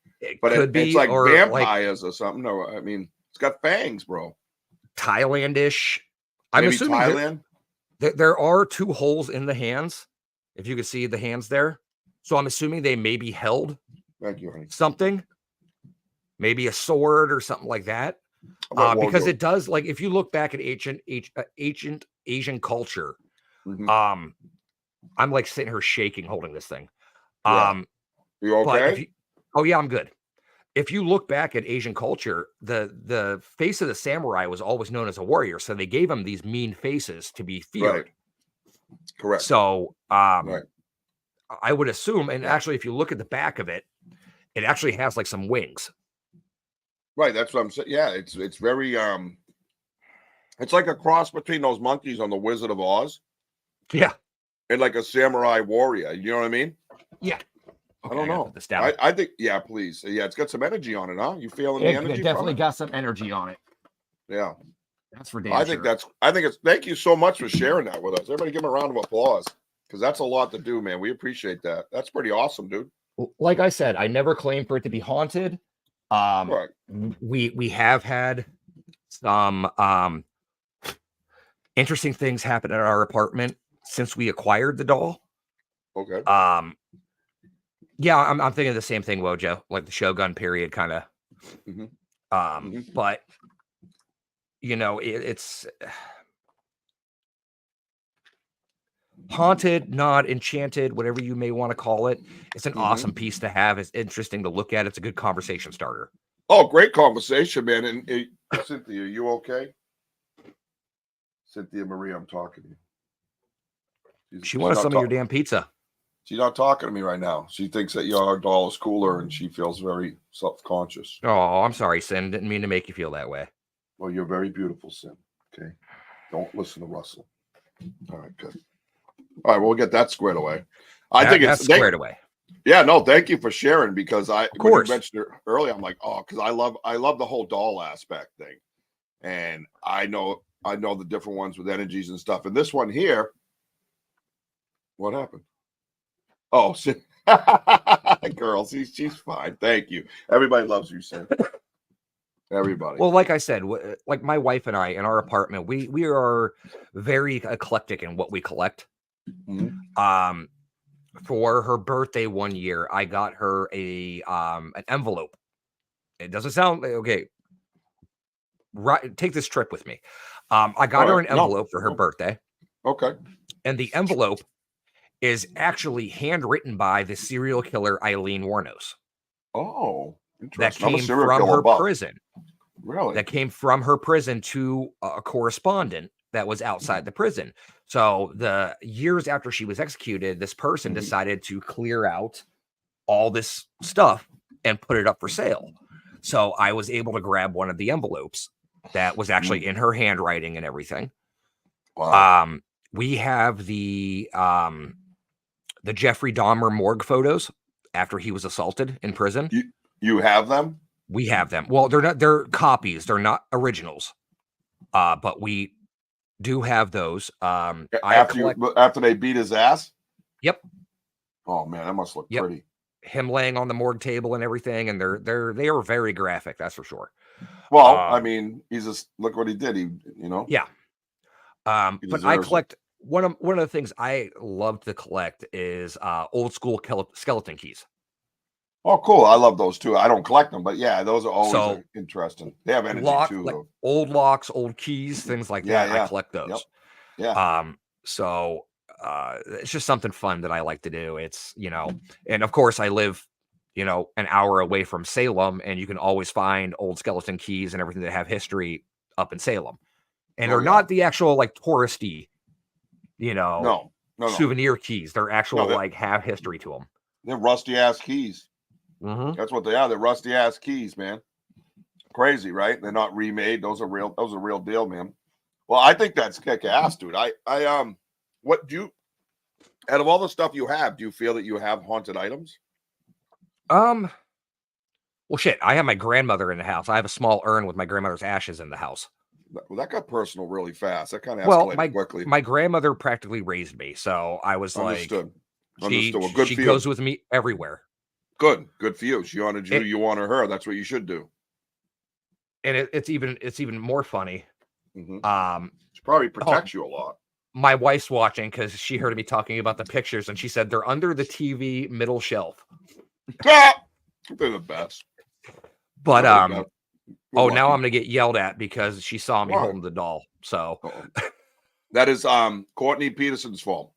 But it's like vampires or something. No, I mean, it's got fangs, bro. Thailandish. Maybe I'm assuming Thailand. There are 2 holes in the hands, if you can see the hands there. So I'm assuming they may be held. Thank you, honey. Something. Maybe a sword or something like that. Because it does, like, if you look back at ancient Asian culture, I'm like sitting here shaking holding this thing. You okay? Oh yeah, I'm good. If you look back at Asian culture, the face of the samurai was always known as a warrior, so they gave him these mean faces to be feared. Right. Correct. So I would assume, and actually, if you look at the back of it, it actually has like some wings. Right, that's what I'm saying. Yeah, it's very it's like a cross between those monkeys on the Wizard of Oz. Yeah. And like a samurai warrior. You know what I mean? Yeah. Okay, I don't know. I think, yeah, please. Yeah, it's got some energy on it, huh? You feeling the energy? It definitely got some energy on it. Yeah. That's for damn I think it's thank you so much for sharing that with us. Everybody give him a round of applause. Because that's a lot to do, man. We appreciate that. That's pretty awesome, dude. Like I said, I never claimed for it to be haunted. Right. We have had some interesting things happen at our apartment since we acquired the doll. Okay. Yeah, I'm thinking the same thing, Wojo, like the Shogun period kind of. But you know, it's haunted, not enchanted, whatever you may want to call it. It's an awesome piece to have. It's interesting to look at. It's a good conversation starter. Oh, great conversation, man. And Cynthia, are you okay? Cynthia Marie, I'm talking to you. She wanted some of your damn pizza. She's not talking to me right now. She thinks that your doll is cooler and she feels very self-conscious. Oh, I'm sorry, Sin. Didn't mean to make you feel that way. Well, you're very beautiful, Sin. Okay. Don't listen to Russell. All right, good. All right, we'll get that squared away. I think that's squared away. Yeah, no, thank you for sharing because Of when course. you mentioned it earlier, I'm like, oh, because I love the whole doll aspect thing, and I know the different ones with energies and stuff. And this one here, what happened? Oh, girl, she's fine. Thank you. Everybody loves you, Sam. Everybody. Well, like I said, like my wife and I in our apartment, we are very eclectic in what we collect. Mhm. For her birthday one year, I got her an envelope. It doesn't sound okay. Right, take this trip with me. I got her an envelope for her birthday. Okay. And the envelope is actually handwritten by the serial killer Eileen Warnos. Oh, That interesting. came from her prison. Really? That came from her prison to a correspondent that was outside the prison. So the years after she was executed, this person decided to clear out all this stuff and put it up for sale. So I was able to grab one of the envelopes that was actually in her handwriting and everything. Wow. We have the Jeffrey Dahmer morgue photos after he was assaulted in prison. You have them? We have them. Well, they're copies. They're not originals. But we do have those. After they beat his ass? Yep. Oh man, that must look pretty. Him laying on the morgue table and everything, and they are very graphic, that's for sure. Well, I mean, look what he did. Yeah. But I collect one of the things I love to collect is old school skeleton keys. Oh, cool. I love those too. I don't collect them, but yeah, those are always interesting. They have energy too. Like old locks, old keys, things like that. I collect those. Yep. Yeah. So it's just something fun that I like to do. It's, and of course I live, an hour away from Salem, and you can always find old skeleton keys and everything that have history up in Salem. And they're not the actual like touristy, no. souvenir keys. They're actual have history to them. They're rusty ass keys. Mm-hmm. That's what they are. They're rusty ass keys, man. Crazy, right? They're not remade. Those are real deal, man. Well, I think that's kick ass, dude. What do you, out of all the stuff you have, do you feel that you have haunted items? Well, shit. I have my grandmother in the house. I have a small urn with my grandmother's ashes in the house. Well, that got personal really fast. That kind of escalated quickly. My grandmother practically raised me, so I was Understood. She Good goes with me everywhere. Good for you. She honored you. You honor her. That's what you should do. And it's even more funny. Mm-hmm. She probably protects you a lot. My wife's watching because she heard me talking about the pictures, and she said they're under the TV middle shelf. They're the best. But now I'm gonna get yelled at because she saw me holding the doll. So that is Courtney Peterson's fault.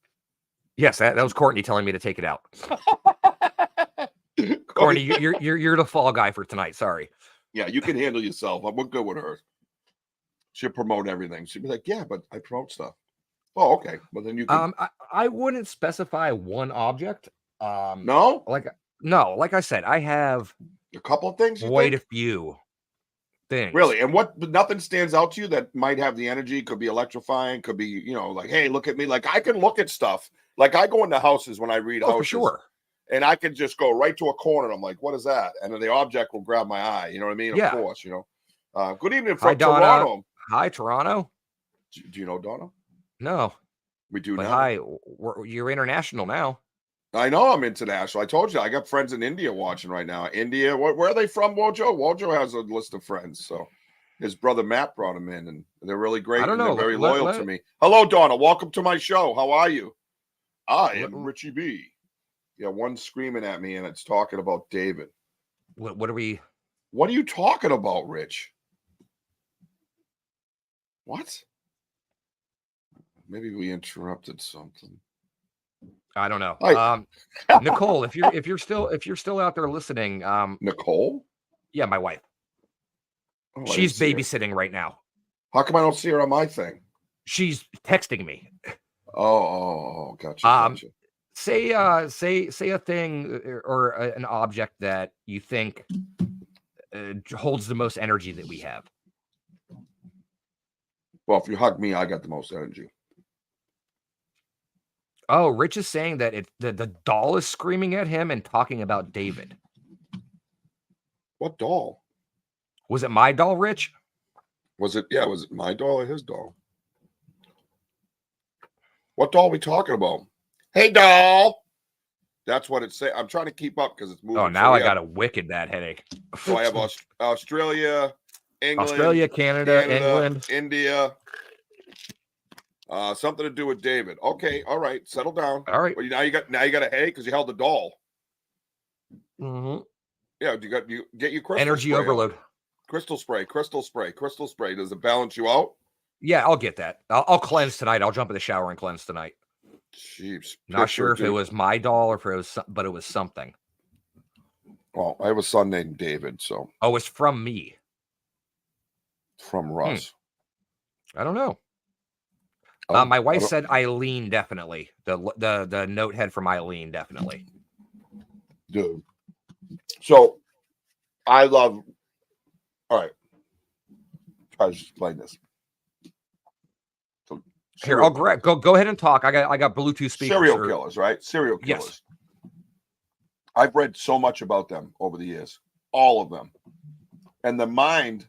Yes, that was Courtney telling me to take it out. Courtney, you're the fall guy for tonight. Sorry. Yeah, you can handle yourself. We're good with her. She'll promote everything. She'll be like, yeah, but I promote stuff. Oh, okay. Well, then you can. I wouldn't specify one object. No? Like I said, I have a couple of things. Quite a few things. Really? And nothing stands out to you that might have the energy, could be electrifying, could be, like, hey, look at me. Like, I can look at stuff. Like, I go into houses when I read houses. For sure. And I can just go right to a corner. And I'm like, what is that? And then the object will grab my eye. You know what I mean? Of course, Good evening from Toronto. Hi, Toronto. Do you know Donna? No. We do but now. Hi, you're international now. I know I'm international. I told you I got friends in India watching right now. India, where are they from, Wojo? Wojo has a list of friends. So his brother Matt brought him in, and they're really great. I don't know. They're very loyal to me. Hello, Donna. Welcome to my show. How are you? I am Richie B. Yeah, one's screaming at me, and it's talking about David. What are we? What are you talking about, Rich? What? Maybe we interrupted something. I don't know. Nicole, if you're still out there listening, Nicole? Yeah, my wife. Oh, she's babysitting right now. How come I don't see her on my thing? She's texting me. Oh, gotcha. Say a thing or an object that you think holds the most energy that we have. Well, if you hug me, I got the most energy. Oh, Rich is saying that the doll is screaming at him and talking about David. What doll? Was it my doll, Rich? Was it? Yeah, was it my doll or his doll? What doll are we talking about? Hey, doll. That's what it's saying. I'm trying to keep up because it's moving. Oh, now I got a wicked bad headache. So I have Australia, England, Australia, Canada, England, India. Something to do with David. Okay, all right, settle down. All right. Well, now you got a headache because you held the doll. Mm-hmm. Yeah, you get your crystal Energy spray overload. on. Crystal spray. Does it balance you out? Yeah, I'll get that. I'll cleanse tonight. I'll jump in the shower and cleanse tonight. Jeez. Not sure if it was my doll or if it was, but it was something. Well, I have a son named David, so. Oh, it's from me. From Russ. I don't know. Oh, my wife said Eileen, definitely. The note head from Eileen, definitely. Dude. So, I love. All right. Try to explain this. So, Here, I'll grab. Go ahead and talk. I got Bluetooth speakers. Serial killers, right? Serial killers. Yes. I've read so much about them over the years, all of them, and the mind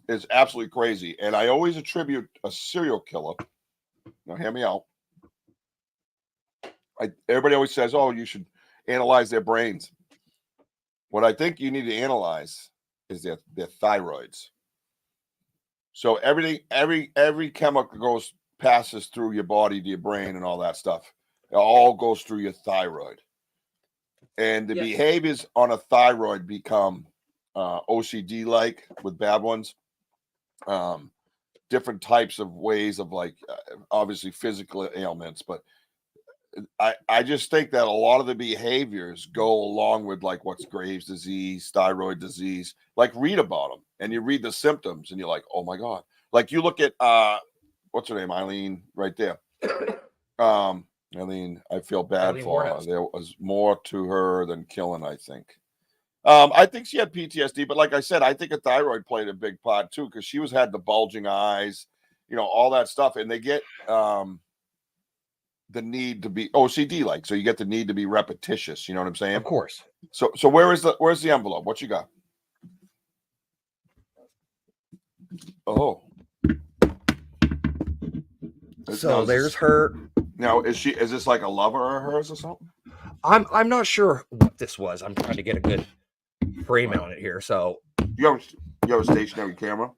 is absolutely crazy. And I always attribute a serial killer. Now, hear me out. Everybody always says, "Oh, you should analyze their brains." What I think you need to analyze is their thyroids. So every chemical passes through your body to your brain and all that stuff. It all goes through your thyroid. And the behaviors on a thyroid become OCD-like with bad ones. Different types of ways of obviously physical ailments, but I just think that a lot of the behaviors go along with what's Graves' disease, thyroid disease. Read about them and you read the symptoms and you're like, oh my God. You look at what's her name, Eileen, right there. Eileen, I feel bad Eileen for her. Hornets. There was more to her than killing, I think. I think she had PTSD, but like I said, I think a thyroid played a big part too, because she had the bulging eyes, all that stuff, and they get the need to be OCD so you get the need to be repetitious. You know what I'm saying? Of course. So where's the envelope? What you got? Oh. So there's her. Now, is this like a lover of hers or something? I'm not sure what this was. I'm trying to get a good frame on it here. So you have a stationary camera?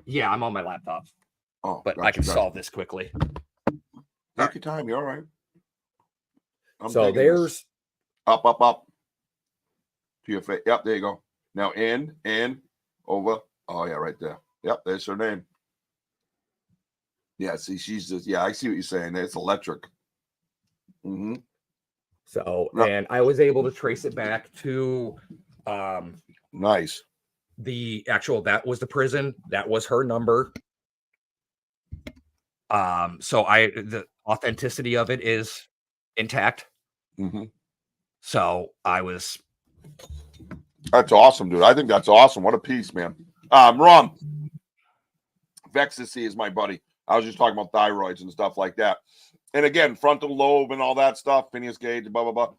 Yeah, I'm on my laptop. Oh, but I can solve this quickly. Take your time. You're all right. So there's up to your face. Yep, there you go. Now in, over. Oh yeah, right there. Yep, there's her name. Yeah, see, she's just, I see what you're saying. It's electric. Mm-hmm. So, and I was able to trace it back to nice. The actual, that was the prison. That was her number. So the authenticity of it is intact. Mm-hmm. So that's awesome, dude. I think that's awesome. What a piece, man. Ron. Vexacy is my buddy. I was just talking about thyroids and stuff like that. And again, frontal lobe and all that stuff, Phineas Gage, blah, blah, blah.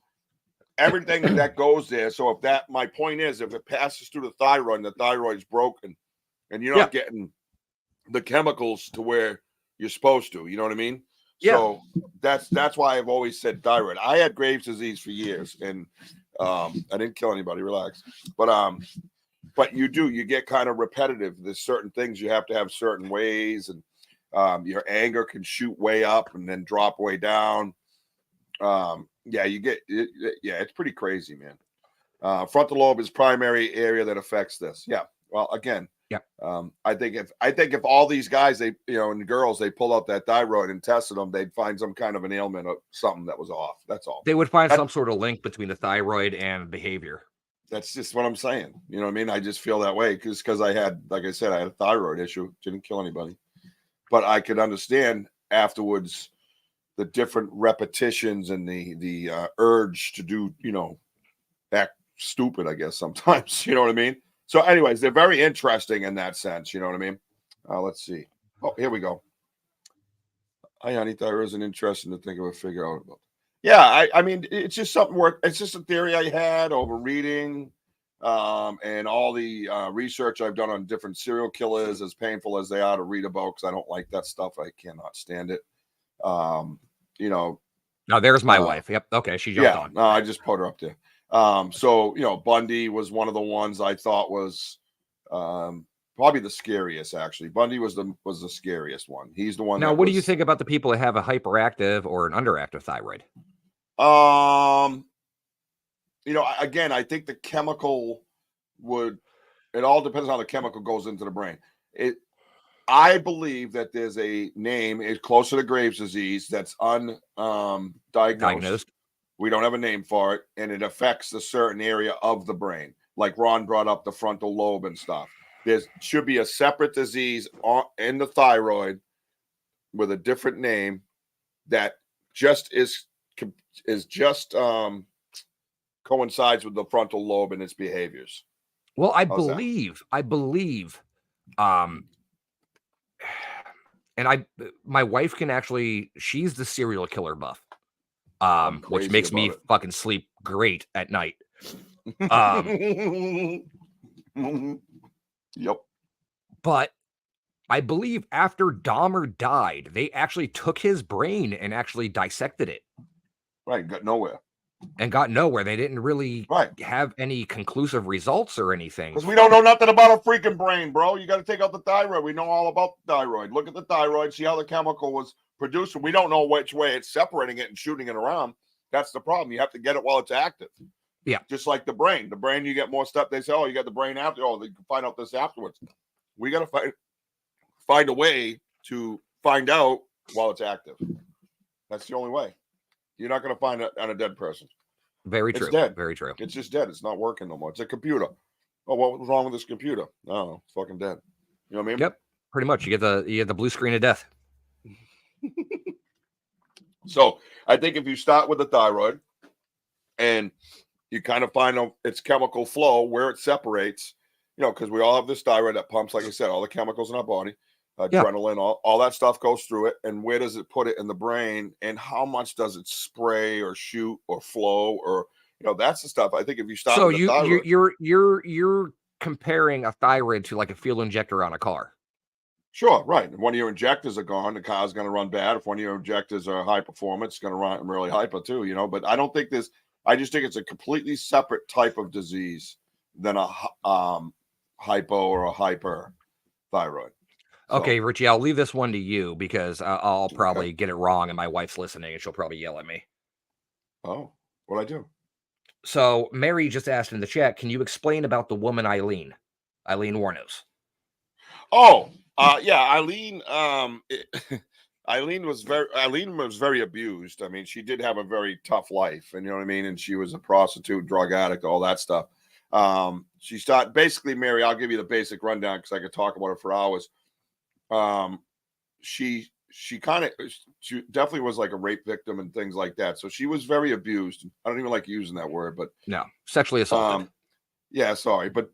Everything that goes there. So my point is, if it passes through the thyroid and the thyroid's broken and you're not getting the chemicals to where you're supposed to, you know what I mean? Yeah. So that's why I've always said thyroid. I had Graves' disease for years and I didn't kill anybody, relax. But you get kind of repetitive. There's certain things you have to have certain ways, and your anger can shoot way up and then drop way down. It's pretty crazy, man. Frontal lobe is primary area that affects this. Yeah. Well, again, I think if all these guys, and girls, they pull out that thyroid and tested them, they'd find some kind of an ailment or something that was off. That's all. They would find some sort of link between the thyroid and behavior. That's just what I'm saying. You know what I mean? I just feel that way because I had, like I said, I had a thyroid issue. Didn't kill anybody. But I could understand afterwards the different repetitions and the urge to do, act stupid, I guess, sometimes. You know what I mean? So anyways, they're very interesting in that sense. You know what I mean? Let's see. Oh, here we go. Hi, honey. Thought it was an interesting to think of a figure out about. Yeah, I mean, it's just something it's just a theory I had over reading, and all the research I've done on different serial killers, as painful as they are to read about, because I don't like that stuff. I cannot stand it. You know, Now there's my wife. Yep. Okay, she jumped on. No, I just put her up there. So Bundy was one of the ones I thought was probably the scariest. Actually, Bundy was the scariest one. He's the one. Now, what do you think about the people that have a hyperactive or an underactive thyroid? Again, I think the chemical it all depends on how the chemical goes into the brain. I believe that there's a name, it's closer to Graves' disease, that's undiagnosed. We don't have a name for it, and it affects a certain area of the brain. Like Ron brought up the frontal lobe and stuff. There should be a separate disease in the thyroid with a different name that just coincides with the frontal lobe and its behaviors. Well, I believe, and my wife can actually, she's the serial killer buff, which makes me fucking sleep great at night. Yep. But I believe after Dahmer died, they actually took his brain and actually dissected it. Right, got nowhere. They didn't really have any conclusive results or anything. Because we don't know nothing about a freaking brain, bro. You got to take out the thyroid. We know all about the thyroid. Look at the thyroid, see how the chemical was produced. We don't know which way it's separating it and shooting it around. That's the problem. You have to get it while it's active. Yeah. Just like the brain. The brain, you get more stuff. They say, oh, you got the brain after. Oh, they can find out this afterwards. We got to find a way to find out while it's active. That's the only way. You're not going to find it on a dead person. Very true. It's dead. Very true. It's just dead. It's not working no more. It's a computer. Oh, what was wrong with this computer? No, it's fucking dead. You know what I mean? Yep. Pretty much. You get the blue screen of death. So I think if you start with the thyroid and you kind of find out its chemical flow, where it separates, because we all have this thyroid that pumps, like I said, all the chemicals in our body. Adrenaline, all that stuff goes through it, and where does it put it in the brain, and how much does it spray or shoot or flow, or that's the stuff. I think if you start, so with the thyroid, you're comparing a thyroid to like a fuel injector on a car. Sure, right. If one of your injectors are gone, the car's going to run bad. If one of your injectors are high performance, it's going to run really hyper too. But I don't think I just think it's a completely separate type of disease than a hypo or a hyper thyroid. Okay, Richie, I'll leave this one to you because I'll probably get it wrong, and my wife's listening, and she'll probably yell at me. Oh, what'd I do? So Mary just asked in the chat, can you explain about the woman Eileen Warnos? Oh, yeah, Eileen. Eileen was very abused. I mean, she did have a very tough life, and you know what I mean. And she was a prostitute, drug addict, all that stuff. She started basically, Mary. I'll give you the basic rundown because I could talk about her for hours. She definitely was like a rape victim and things like that. So she was very abused. I don't even like using that word, but no, sexually assaulted. Yeah, sorry, but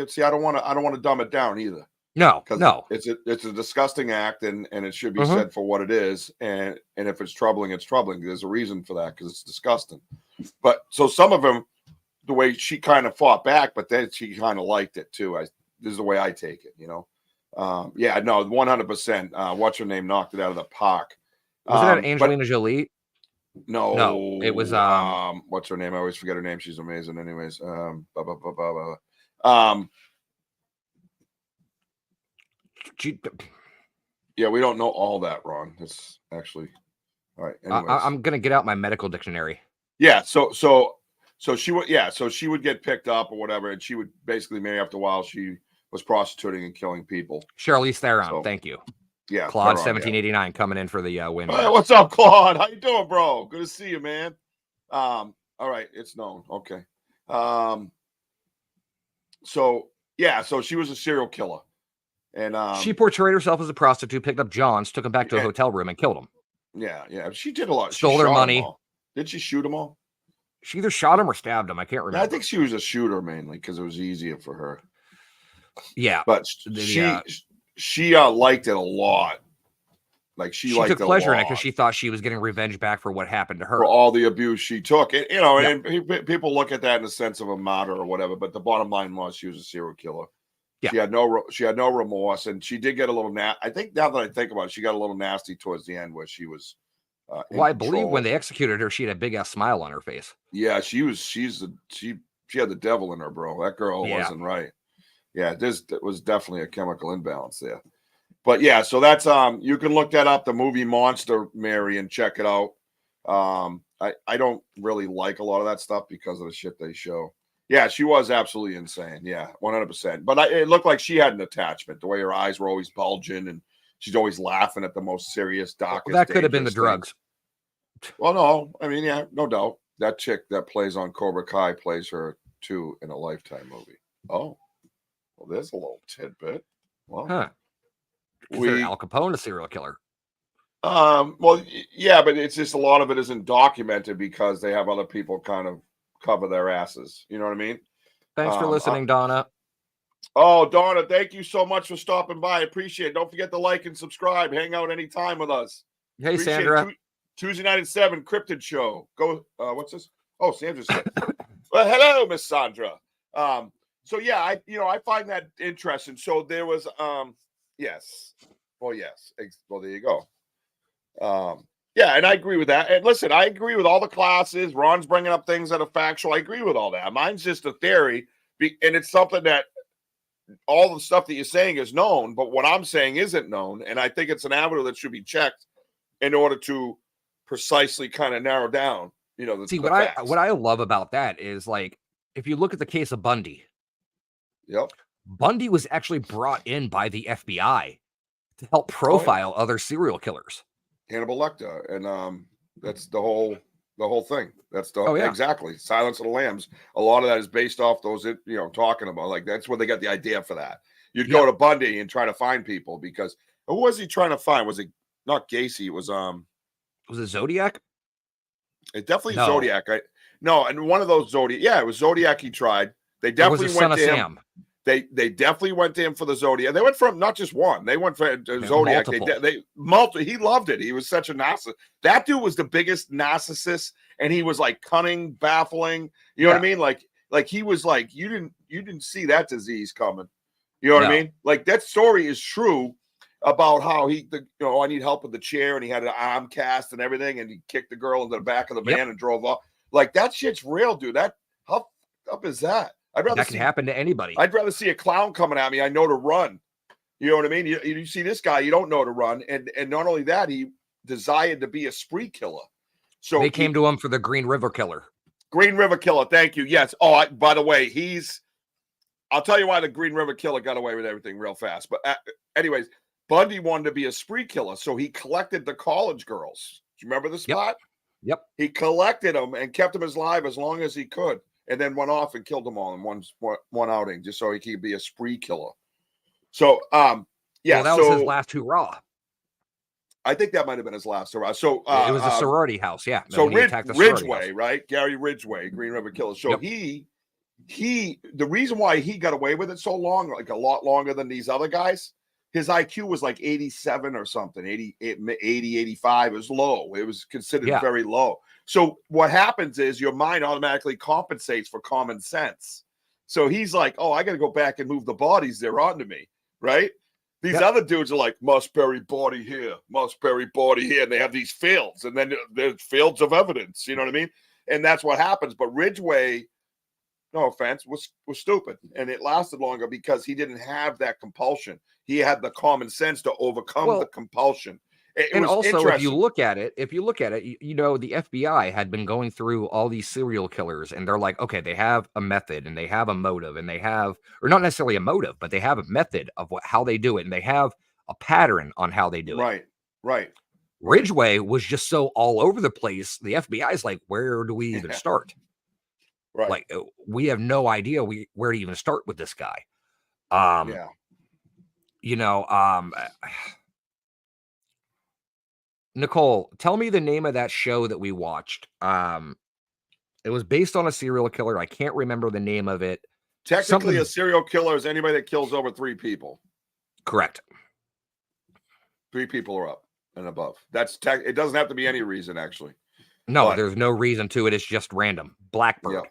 see, I don't want to dumb it down either. No, it's a disgusting act, and it should be said for what it is. And if it's troubling, it's troubling. There's a reason for that because it's disgusting. But so some of them, the way she kind of fought back, but then she kind of liked it too. This is the way I take it, 100%. What's her name knocked it out of the park. Was it Angelina Jolie? No, it was what's her name? I always forget her name. She's amazing. Anyways, yeah, we don't know all that, Ron. It's actually all right. I'm gonna get out my medical dictionary. Yeah, so she would, so she would get picked up or whatever, and she would basically, maybe after a while, she was prostituting and killing people. Charlize Theron, thank you. Yeah, Claude 1789 coming in for the win. Hey, what's up, Claude? How you doing, bro? Good to see you, man. All right, it's known. Okay. So she was a serial killer, and she portrayed herself as a prostitute, picked up Johns, took him back to a hotel room, and killed him. Yeah, she did a lot. Stole their money. Did she shoot them all? She either shot him or stabbed him. I can't remember. I think she was a shooter mainly because it was easier for her. Yeah, but she liked it a lot. Like she She liked took it a pleasure in it lot because she thought she was getting revenge back for what happened to her. for all the abuse she took. And, Yeah. and people look at that in the sense of a martyr or whatever, but the bottom line was she was a serial killer. Yeah. She had no remorse, and she did get a little I think now that I think about it, she got a little nasty towards the end where she was in Well, I believe control. when they executed her, she had a big ass smile on her face. Yeah, she had the devil in her, bro. That girl Yeah. wasn't right. Yeah, it was definitely a chemical imbalance there. But yeah, so that's you can look that up, the movie Monster Mary, and check it out. I don't really like a lot of that stuff because of the shit they show. Yeah, she was absolutely insane. Yeah, 100%. But it looked like she had an attachment. The way her eyes were always bulging, and she's always laughing at the most serious, darkest. That could have been the dangerous things. drugs. Well, no, I mean, yeah, no doubt. That chick that plays on Cobra Kai plays her too in a Lifetime movie. Oh, well, there's a little tidbit. Well, Huh. Consider Al Capone a serial killer. Well, yeah, but it's just a lot of it isn't documented because they have other people kind of cover their asses. You know what I mean? Thanks for listening, Donna. Oh, Donna, thank you so much for stopping by. I appreciate it. Don't forget to like and subscribe. Hang out anytime with us. Hey, Appreciate Sandra. it. Tuesday night at 7, Cryptid show. Go. What's this? Oh, Sandra's here. Well, hello, Miss Sandra. So yeah, I find that interesting. So there was, yes. Well, yes. Well, there you go. Yeah, and I agree with that. And listen, I agree with all the classes. Ron's bringing up things that are factual. I agree with all that. Mine's just a theory, and it's something that all the stuff that you're saying is known, but what I'm saying isn't known. And I think it's an avenue that should be checked in order to precisely kind of narrow down, what I love about that is, like, if you look at the case of Bundy. Yep. Bundy was actually brought in by the FBI to help profile other serial killers. Hannibal Lecter, and that's the whole thing. That's exactly Silence of the Lambs. A lot of that is based off those, talking about, like, that's where they got the idea for that. You'd go to Bundy and try to find people because who was he trying to find? Was it not Gacy? It was it Zodiac? It definitely Zodiac. And one of those Zodiac. Yeah, it was Zodiac. He tried. They definitely went to him. Sam. They definitely went to him for the Zodiac. They went from not just one. They went for Zodiac. Multiple. He loved it. He was such a narcissist. That dude was the biggest narcissist, and he was like cunning, baffling. You know what I mean? Like he was like you didn't see that disease coming. You know what I mean? Like that story is true about how I need help with the chair, and he had an arm cast and everything, and he kicked the girl into the back of the van and drove off. Like that shit's real, dude. How up is that? That can happen to anybody. I'd rather see a clown coming at me. I know to run. You know what I mean? You see this guy, you don't know to run. And not only that, he desired to be a spree killer. So they came to him for the Green River Killer. Green River Killer. Thank you. Yes. Oh, by the way, I'll tell you why the Green River Killer got away with everything real fast. But anyways, Bundy wanted to be a spree killer. So he collected the college girls. Do you remember the spot? Yep. He collected them and kept them alive as long as he could. And then went off and killed them all in one outing, just so he could be a spree killer. So, that was his last hurrah. I think that might have been his last hurrah. So, it was a sorority house, yeah. So Ridgway, right? Gary Ridgway, Green River Killer. So he, the reason why he got away with it so long, like a lot longer than these other guys, his IQ was like 87 or something, 80, 85. It was low. It was considered very low. So what happens is your mind automatically compensates for common sense. So he's like, oh, I got to go back and move the bodies there onto me, right? These other dudes are like, must bury body here, must bury body here. And they have these fields, and then there's fields of evidence. You know what I mean? And that's what happens. But Ridgway, no offense, was stupid. And it lasted longer because he didn't have that compulsion. He had the common sense to overcome the compulsion. And also, if you look at it, the FBI had been going through all these serial killers, and they're like, okay, they have a method, and they have a motive, and they have, or not necessarily a motive, but they have a method of how they do it, and they have a pattern on how they do it. Right. Ridgway was just so all over the place. The FBI's like, where do we even start? Right. Like, we have no idea where to even start with this guy. Nicole, tell me the name of that show that we watched. It was based on a serial killer. I can't remember the name of it. Technically, a serial killer is anybody that kills over 3 people. Correct. 3 people are up. and above. That's it doesn't have to be any reason actually. No, But- there's no reason to it. It's just random. Blackbird. Yeah.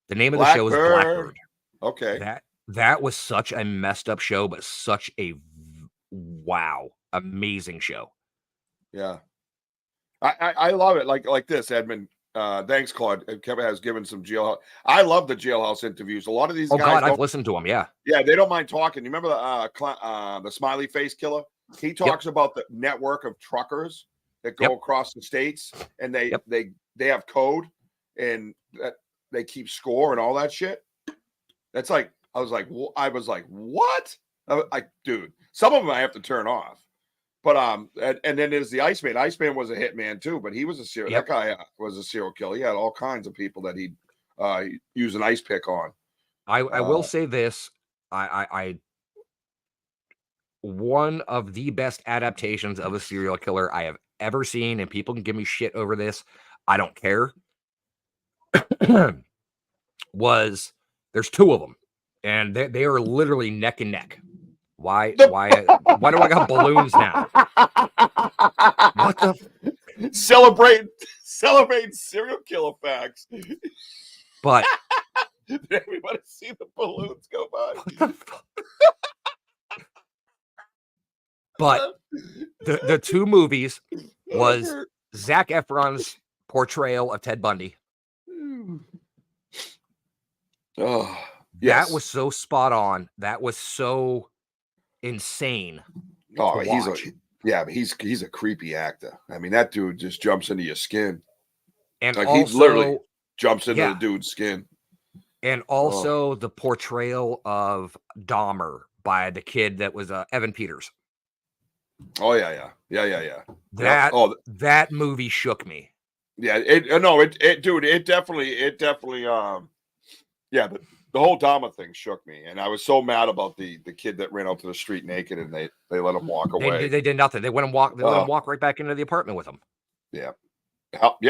The name of the show is Blackbird. Okay. That was such a messed up show, but such a wow, amazing show. Yeah. I love it. Like this, Edmund. Thanks, Claude. Kevin has given some jailhouse. I love the jailhouse interviews. A lot of these Oh guys. God, I've listened to them. Yeah. Yeah, they don't mind talking. You remember the smiley face killer? He talks about the network of truckers that go across the states, and they have code, and that they keep score and all that shit. That's like I was like what? Dude, some of them I have to turn off. But and then there's the Iceman. Iceman was a hitman too, but he was a serial. That guy was a serial killer. He had all kinds of people that he'd use an ice pick on. I will say this. I one of the best adaptations of a serial killer I have ever seen, and people can give me shit over this. I don't care. There's two of them, and they are literally neck and neck. Why do I got balloons now? What the celebrate serial killer facts. But did everybody see the balloons go by? What the fuck? But the two movies was Zac Efron's portrayal of Ted Bundy. Oh, yes. That was so spot on. That was so insane. Oh, he's a creepy actor. I mean, that dude just jumps into your skin. And like also, he literally jumps into the dude's skin. And also the portrayal of Dahmer by the kid that was Evan Peters. Oh yeah. That movie shook me. Yeah, it definitely the whole Dahmer thing shook me, and I was so mad about the kid that ran out to the street naked, and they let him walk away. They did nothing. They let him walk right back into the apartment with him. Yeah,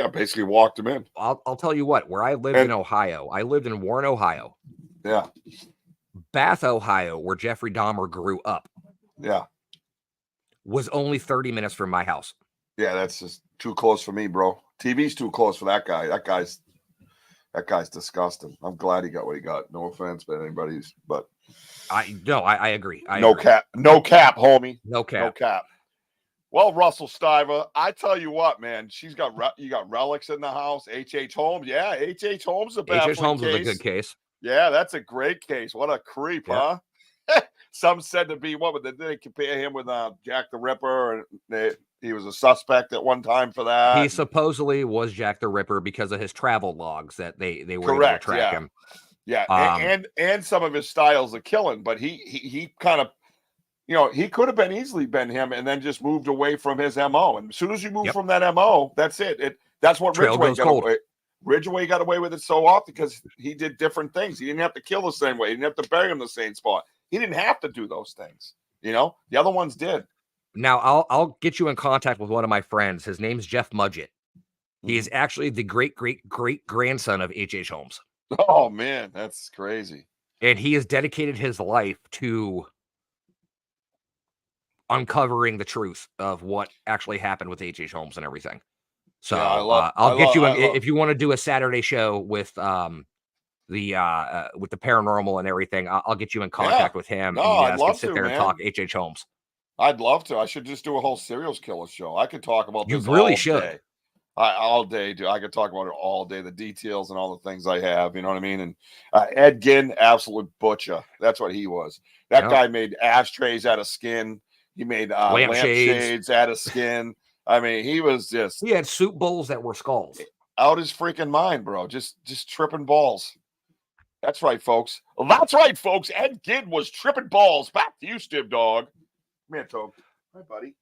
basically walked him in. I'll tell you what. Where I lived in Ohio, I lived in Warren, Ohio. Yeah, Bath, Ohio, where Jeffrey Dahmer grew up. Yeah, was only 30 minutes from my house. Yeah, that's just too close for me, bro. TV's too close for that guy. That guy's disgusting. I'm glad he got what he got. No offense, but I agree. No cap, homie. No cap. Well, Russell Stiver, I tell you what, man, you got relics in the house. H.H. Holmes, yeah, H.H. Holmes is a baffling H.H. Holmes case. was a good case. Yeah, that's a great case. What a creep, huh? Some said to be did they compare him with Jack the Ripper, and he was a suspect at one time for that. He supposedly was Jack the Ripper because of his travel logs that they were able to track him. Yeah, and some of his styles of killing, but he kind of, he could have easily been him and then just moved away from his MO. And as soon as you move from that MO, that's it. That's what Ridgway got away. Ridgway got away with it so often because he did different things. He didn't have to kill the same way. He didn't have to bury him in the same spot. He didn't have to do those things. The other ones did. Now I'll get you in contact with one of my friends. His name's Jeff Mudgett. He is actually the great grandson of H.H. Holmes. Oh man, that's crazy. And he has dedicated his life to uncovering the truth of what actually happened with H.H. Holmes and everything. So I'll get you if you want to do a Saturday show with the paranormal and everything. I'll get you in contact with him. No, and you guys I'd can sit there man. and talk H.H. Holmes. I'd love to. I should just do a whole serial killer show. I could talk about this. You really all should. Day. All day, dude. I could talk about it all day. The details and all the things I have. You know what I mean? And Ed Gein, absolute butcher. That's what he was. That guy made ashtrays out of skin. He made lampshades out of skin. I mean, he had soup bowls that were skulls. Out his freaking mind, bro. Just tripping balls. That's right, folks. Well, that's right, folks. Ed Gein was tripping balls. Back to you, Stib Dog. Come here, Toby. Hi, buddy.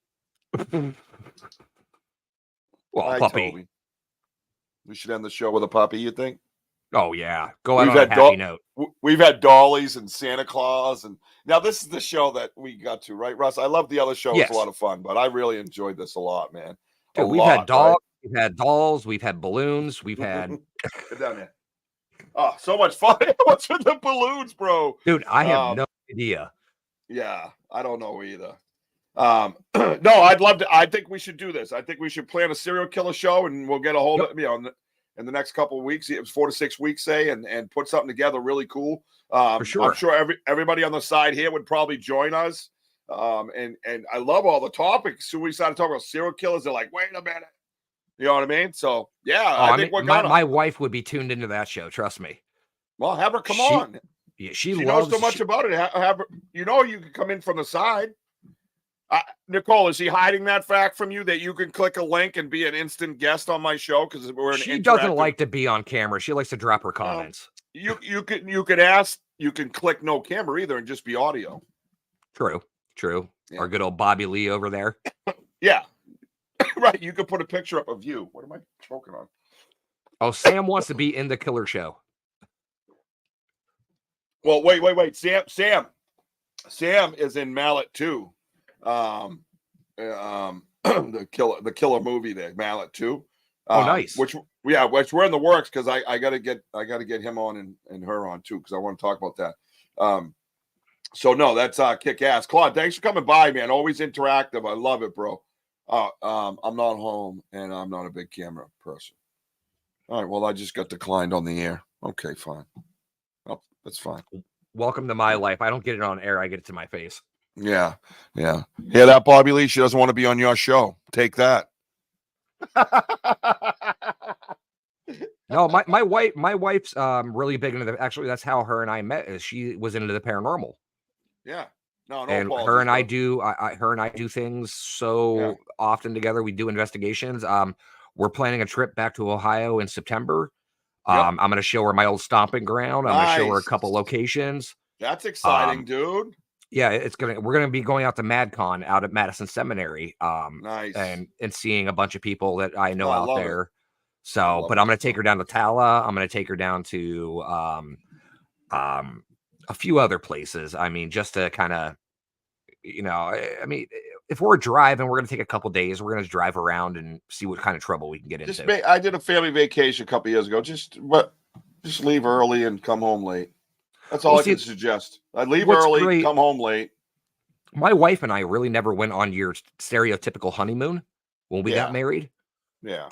Well, hi, puppy. Toby. We should end the show with a puppy, you think? Oh, yeah. Go out on a happy note. We've had dollies and Santa Claus. And now this is the show that we got to, right, Russ? I love the other show. Yes. It's a lot of fun, but I really enjoyed this a lot, man. Dude, we've had dogs. Right? We've had dolls. We've had balloons. We've had... Get down there. Oh, so much fun. What's with the balloons, bro? Dude, I have no idea. Yeah, I don't know either. No, I'd love to. I think we should do this. I think we should plan a serial killer show, and we'll get a hold of in the next couple of weeks. It was 4 to 6 weeks, say, and put something together really cool. For sure. I'm sure everybody on the side here would probably join us. And I love all the topics. So we started talking about serial killers. They're like, wait a minute. You know what I mean? So yeah, I think we're gonna. My wife would be tuned into that show. Trust me. Well, have her come on. Yeah, she knows so much about it. Have her, you can come in from the side. Nicole, is he hiding that fact from you that you can click a link and be an instant guest on my show? Because she doesn't like to be on camera. She likes to drop her comments. You could ask. You can click no camera either and just be audio. True. Yeah. Our good old Bobby Lee over there. Yeah, right. You could put a picture up of you. What am I choking on? Oh, Sam wants to be in the killer show. Well, wait. Sam is in Mallet too. The killer movie there, Mallet 2. Nice. Which we're in the works because I gotta get him on and her on too because I want to talk about that. So no, that's kick ass. Claude, thanks for coming by, man. Always interactive. I love it, bro. I'm not home and I'm not a big camera person. All right, well, I just got declined on the air. Okay, fine. Oh, that's fine. Welcome to my life. I don't get it on air. I get it to my face. Yeah. Hear that, Bobby Lee? She doesn't want to be on your show. Take that. No, my wife's really big into actually that's how her and I met. Is she was into the paranormal. Yeah. No, and her and I do things so often together. We do investigations. We're planning a trip back to Ohio in September. I'm going to show her my old stomping ground. I'm going to show her a couple locations. That's exciting, dude. Yeah, we're gonna be going out to MadCon out at Madison Seminary. Nice. And seeing a bunch of people that I know out there. It. So, but I'm gonna take her down to Tala. I'm gonna take her down to a few other places. I mean, just to kind of, I mean, if we're driving, we're gonna take a couple days. We're gonna drive around and see what kind of trouble we can get into. I did a family vacation a couple years ago. Just leave early and come home late. That's all I can suggest. I'd leave early, come home late. My wife and I really never went on your stereotypical honeymoon when we got married. Yeah.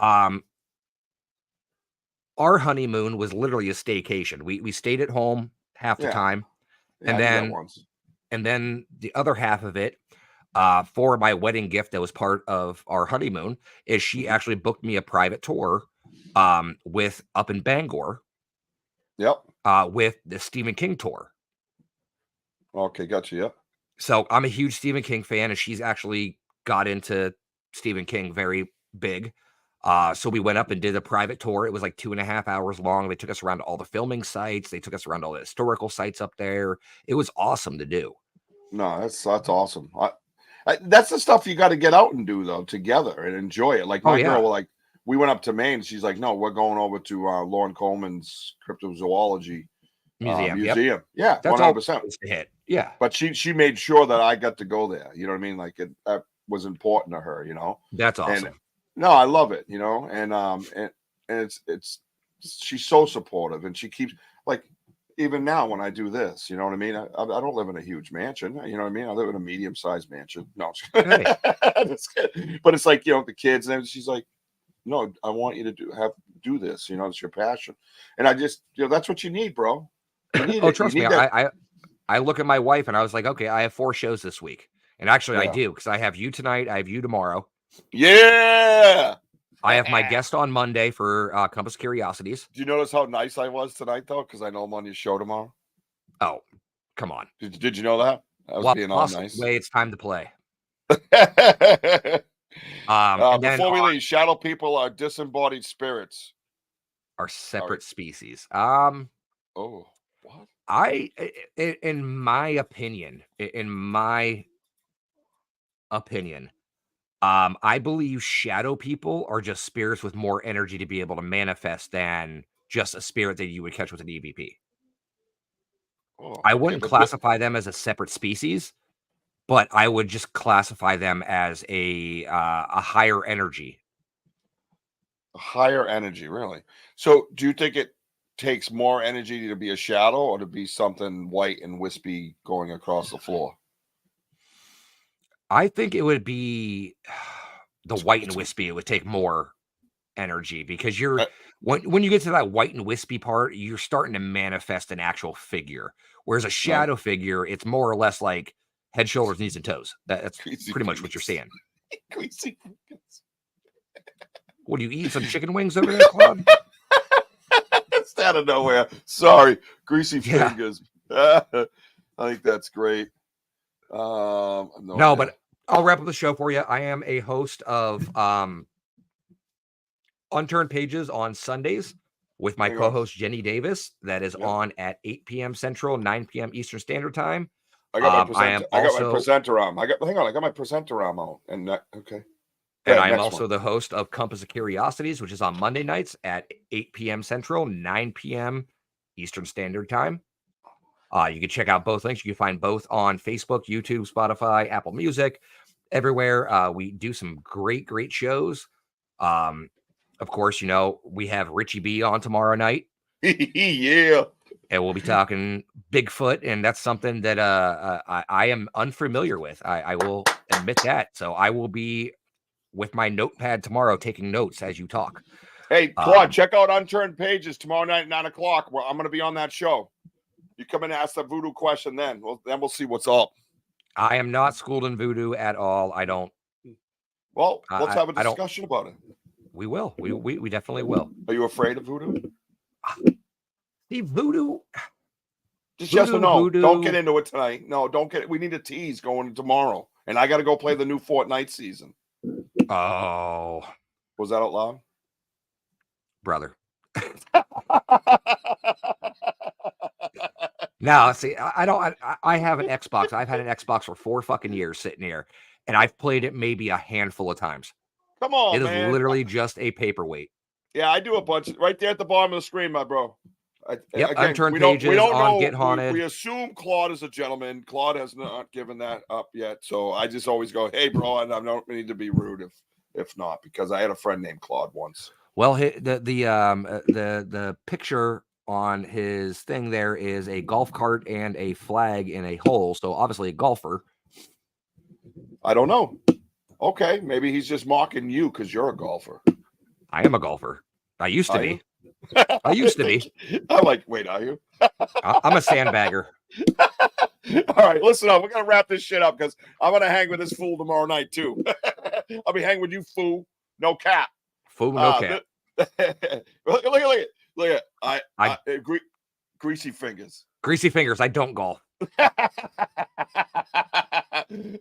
Our honeymoon was literally a staycation. We stayed at home half the time. And then the other half of it, for my wedding gift that was part of our honeymoon, is she actually booked me a private tour with up in Bangor. Yep. With the Stephen King tour. Okay, gotcha. Yep. So I'm a huge Stephen King fan, and she's actually got into Stephen King very big. So we went up and did a private tour. It was like 2.5 hours long. They took us around to all the filming sites. They took us around all the historical sites up there. It was awesome to do. No, that's awesome. That's the stuff you got to get out and do though together and enjoy it. Like my girl, we went up to Maine. She's like, no, we're going over to Lauren Coleman's Cryptozoology Museum. Yeah, that's 100%. All to hit. Yeah, but she made sure that I got to go there. You know what I mean? Like that was important to her. That's awesome. And, no, I love it. And it's she's so supportive, and she keeps like even now when I do this. You know what I mean? I don't live in a huge mansion. You know what I mean? I live in a medium-sized mansion. No, but it's like the kids, and she's like, no, I want you to do this. It's your passion. And I just, that's what you need, bro. Trust me. I look at my wife and I was like, okay, I have 4 shows this week. And actually I do, because I have you tonight. I have you tomorrow. Yeah. I have my guest on Monday for Compass of Curiosities. Do you notice how nice I was tonight, though? Because I know I'm on your show tomorrow. Oh, come on. Did you know that? I was being all nice. It's time to play. Before we leave, shadow people are disembodied spirits. Are separate species. Oh, what? In my opinion, I believe shadow people are just spirits with more energy to be able to manifest than just a spirit that you would catch with an EVP. I wouldn't classify them as a separate species, but I would just classify them as a higher energy. A higher energy, really? So do you think it takes more energy to be a shadow or to be something white and wispy going across the floor? I think it would be the white and wispy. It would take more energy because you're Uh, when you get to that white and wispy part, you're starting to manifest an actual figure. Whereas a shadow figure, it's more or less like head, shoulders, knees, and toes. That's Greasy pretty much what you're fingers. seeing. Greasy fingers. What, you eating some chicken wings over there, Claude? It's out of nowhere. Sorry, greasy Yeah. fingers. I think that's great. No, idea. but I'll wrap up the show for you. I am a host of Unturned Pages on Sundays with my There you go. co-host Jenny Davis. That is Yep. on at 8 p.m. Central, 9 p.m. Eastern Standard Time. I got my I am I got my also- presenter arm. I got my presenter arm out. And okay. And Yeah, I'm next also one. the host of Compass of Curiosities, which is on Monday nights at 8 p.m. Central, 9 p.m. Eastern Standard Time. You can check out both links. You can find both on Facebook, YouTube, Spotify, Apple Music, everywhere. We do some great, great shows. Of course, you know, we have Richie B on tomorrow night. Yeah. And we'll be talking Bigfoot, and that's something that I am unfamiliar with. I will admit that. So I will be with my notepad tomorrow taking notes as you talk. Hey, Claude, check out Unturned Pages tomorrow night at 9 o'clock. Well, I'm going to be on that show. You come and ask the voodoo question then. Then we'll see what's up. I am not schooled in voodoo at all. I don't. Well, let's have a I don't- discussion about it. We will. We definitely will. Are you afraid of voodoo? See, voodoo. Just yes or Voodoo, no. voodoo. Don't get into it tonight. No, don't get it. We need a tease going tomorrow. And I got to go play the new Fortnite season. Oh, Was that out loud? brother. No, see, I don't. I have an Xbox. I've had an Xbox for 4 fucking years sitting here, and I've played it maybe a handful of times. Come on, It is man. literally just a paperweight. Yeah, I do a bunch right there at the bottom of the screen, my bro. Yep, again, Unturned we don't Pages on know. Get Haunted. We assume Claude is a gentleman. Claude has not given that up yet, so I just always go, "Hey, bro," and I don't need to be rude if not, because I had a friend named Claude once. Well, the picture on his thing there is a golf cart and a flag in a hole. So obviously a golfer. I don't know. Okay, maybe he's just mocking you because you're a golfer. I am a golfer. I used to Are be. you? I used to be. I'm like, wait, are you? I'm a sandbagger. All right, listen up. We're gonna wrap this shit up because I'm gonna hang with this fool tomorrow night too. I'll be hanging with you, fool. No cap. Fool, no cap. Look at greasy fingers. Greasy fingers. I don't golf.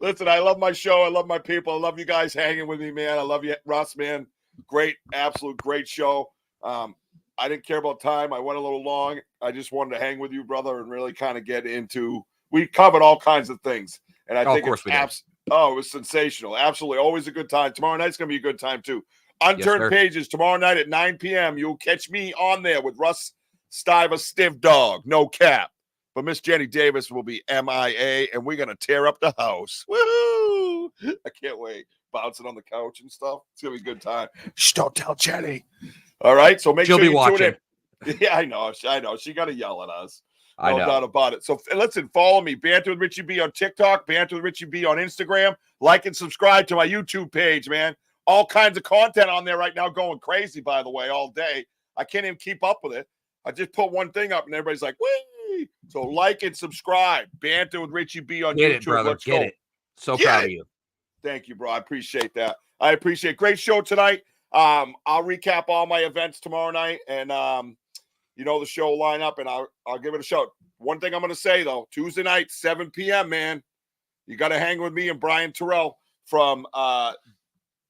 Listen, I love my show. I love my people. I love you guys hanging with me, man. I love you, Russ, man. Great, absolute great show. I didn't care about time. I went a little long. I just wanted to hang with you, brother, and really kind of get into. We covered all kinds of things, and I think of course we did. it was sensational. Absolutely, always a good time. Tomorrow night's gonna be a good time too. Unturned Pages tomorrow night at 9 p.m. You'll catch me on there with Russ Stiver, Stiff Dog, no cap. But Miss Jenny Davis will be MIA, and we're gonna tear up the house. Woohoo! I can't wait. Bouncing on the couch and stuff. It's gonna be a good time. Shh, don't tell Jenny. All right, so make She'll sure be you watching. tune in. Yeah, I know. She got to yell at us. I No know. doubt about it. So listen, follow me, Banter with Richie B on TikTok, Banter with Richie B on Instagram. Like and subscribe to my YouTube page, man. All kinds of content on there right now, going crazy, by the way, all day. I can't even keep up with it. I just put one thing up and everybody's like, whee! So like and subscribe. Banter with Richie B on Get YouTube. it, brother. Let's Get go. it. So Get proud it. of you. Thank you, bro. I appreciate that. I appreciate great show tonight. I'll recap all my events tomorrow night, and the show will line up, and I'll give it a shout. One thing I'm going to say though, Tuesday night, 7 p.m. Man, you got to hang with me and Brian Terrell from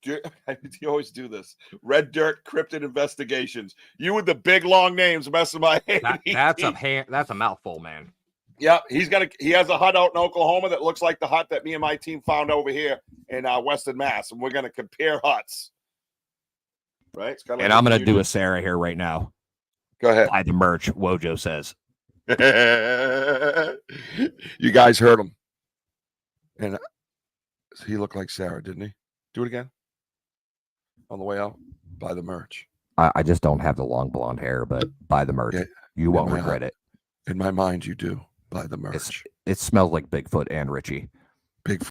you always do this. Red Dirt Cryptid Investigations. You with the big long names messing my head. That's a mouthful, man. Yeah, he has a hut out in Oklahoma that looks like the hut that me and my team found over here in Western Mass, and we're gonna compare huts. Right? It's kinda And like I'm gonna you do a Sarah here right now. Go ahead. Buy the merch, Wojo says. You guys heard him. And he looked like Sarah, didn't he? Do it again. On the way out, buy the merch. I just don't have the long blonde hair, but buy the merch. Yeah, you won't regret it. In my mind, you do. Buy the merch. It smells like Bigfoot and Richie. Big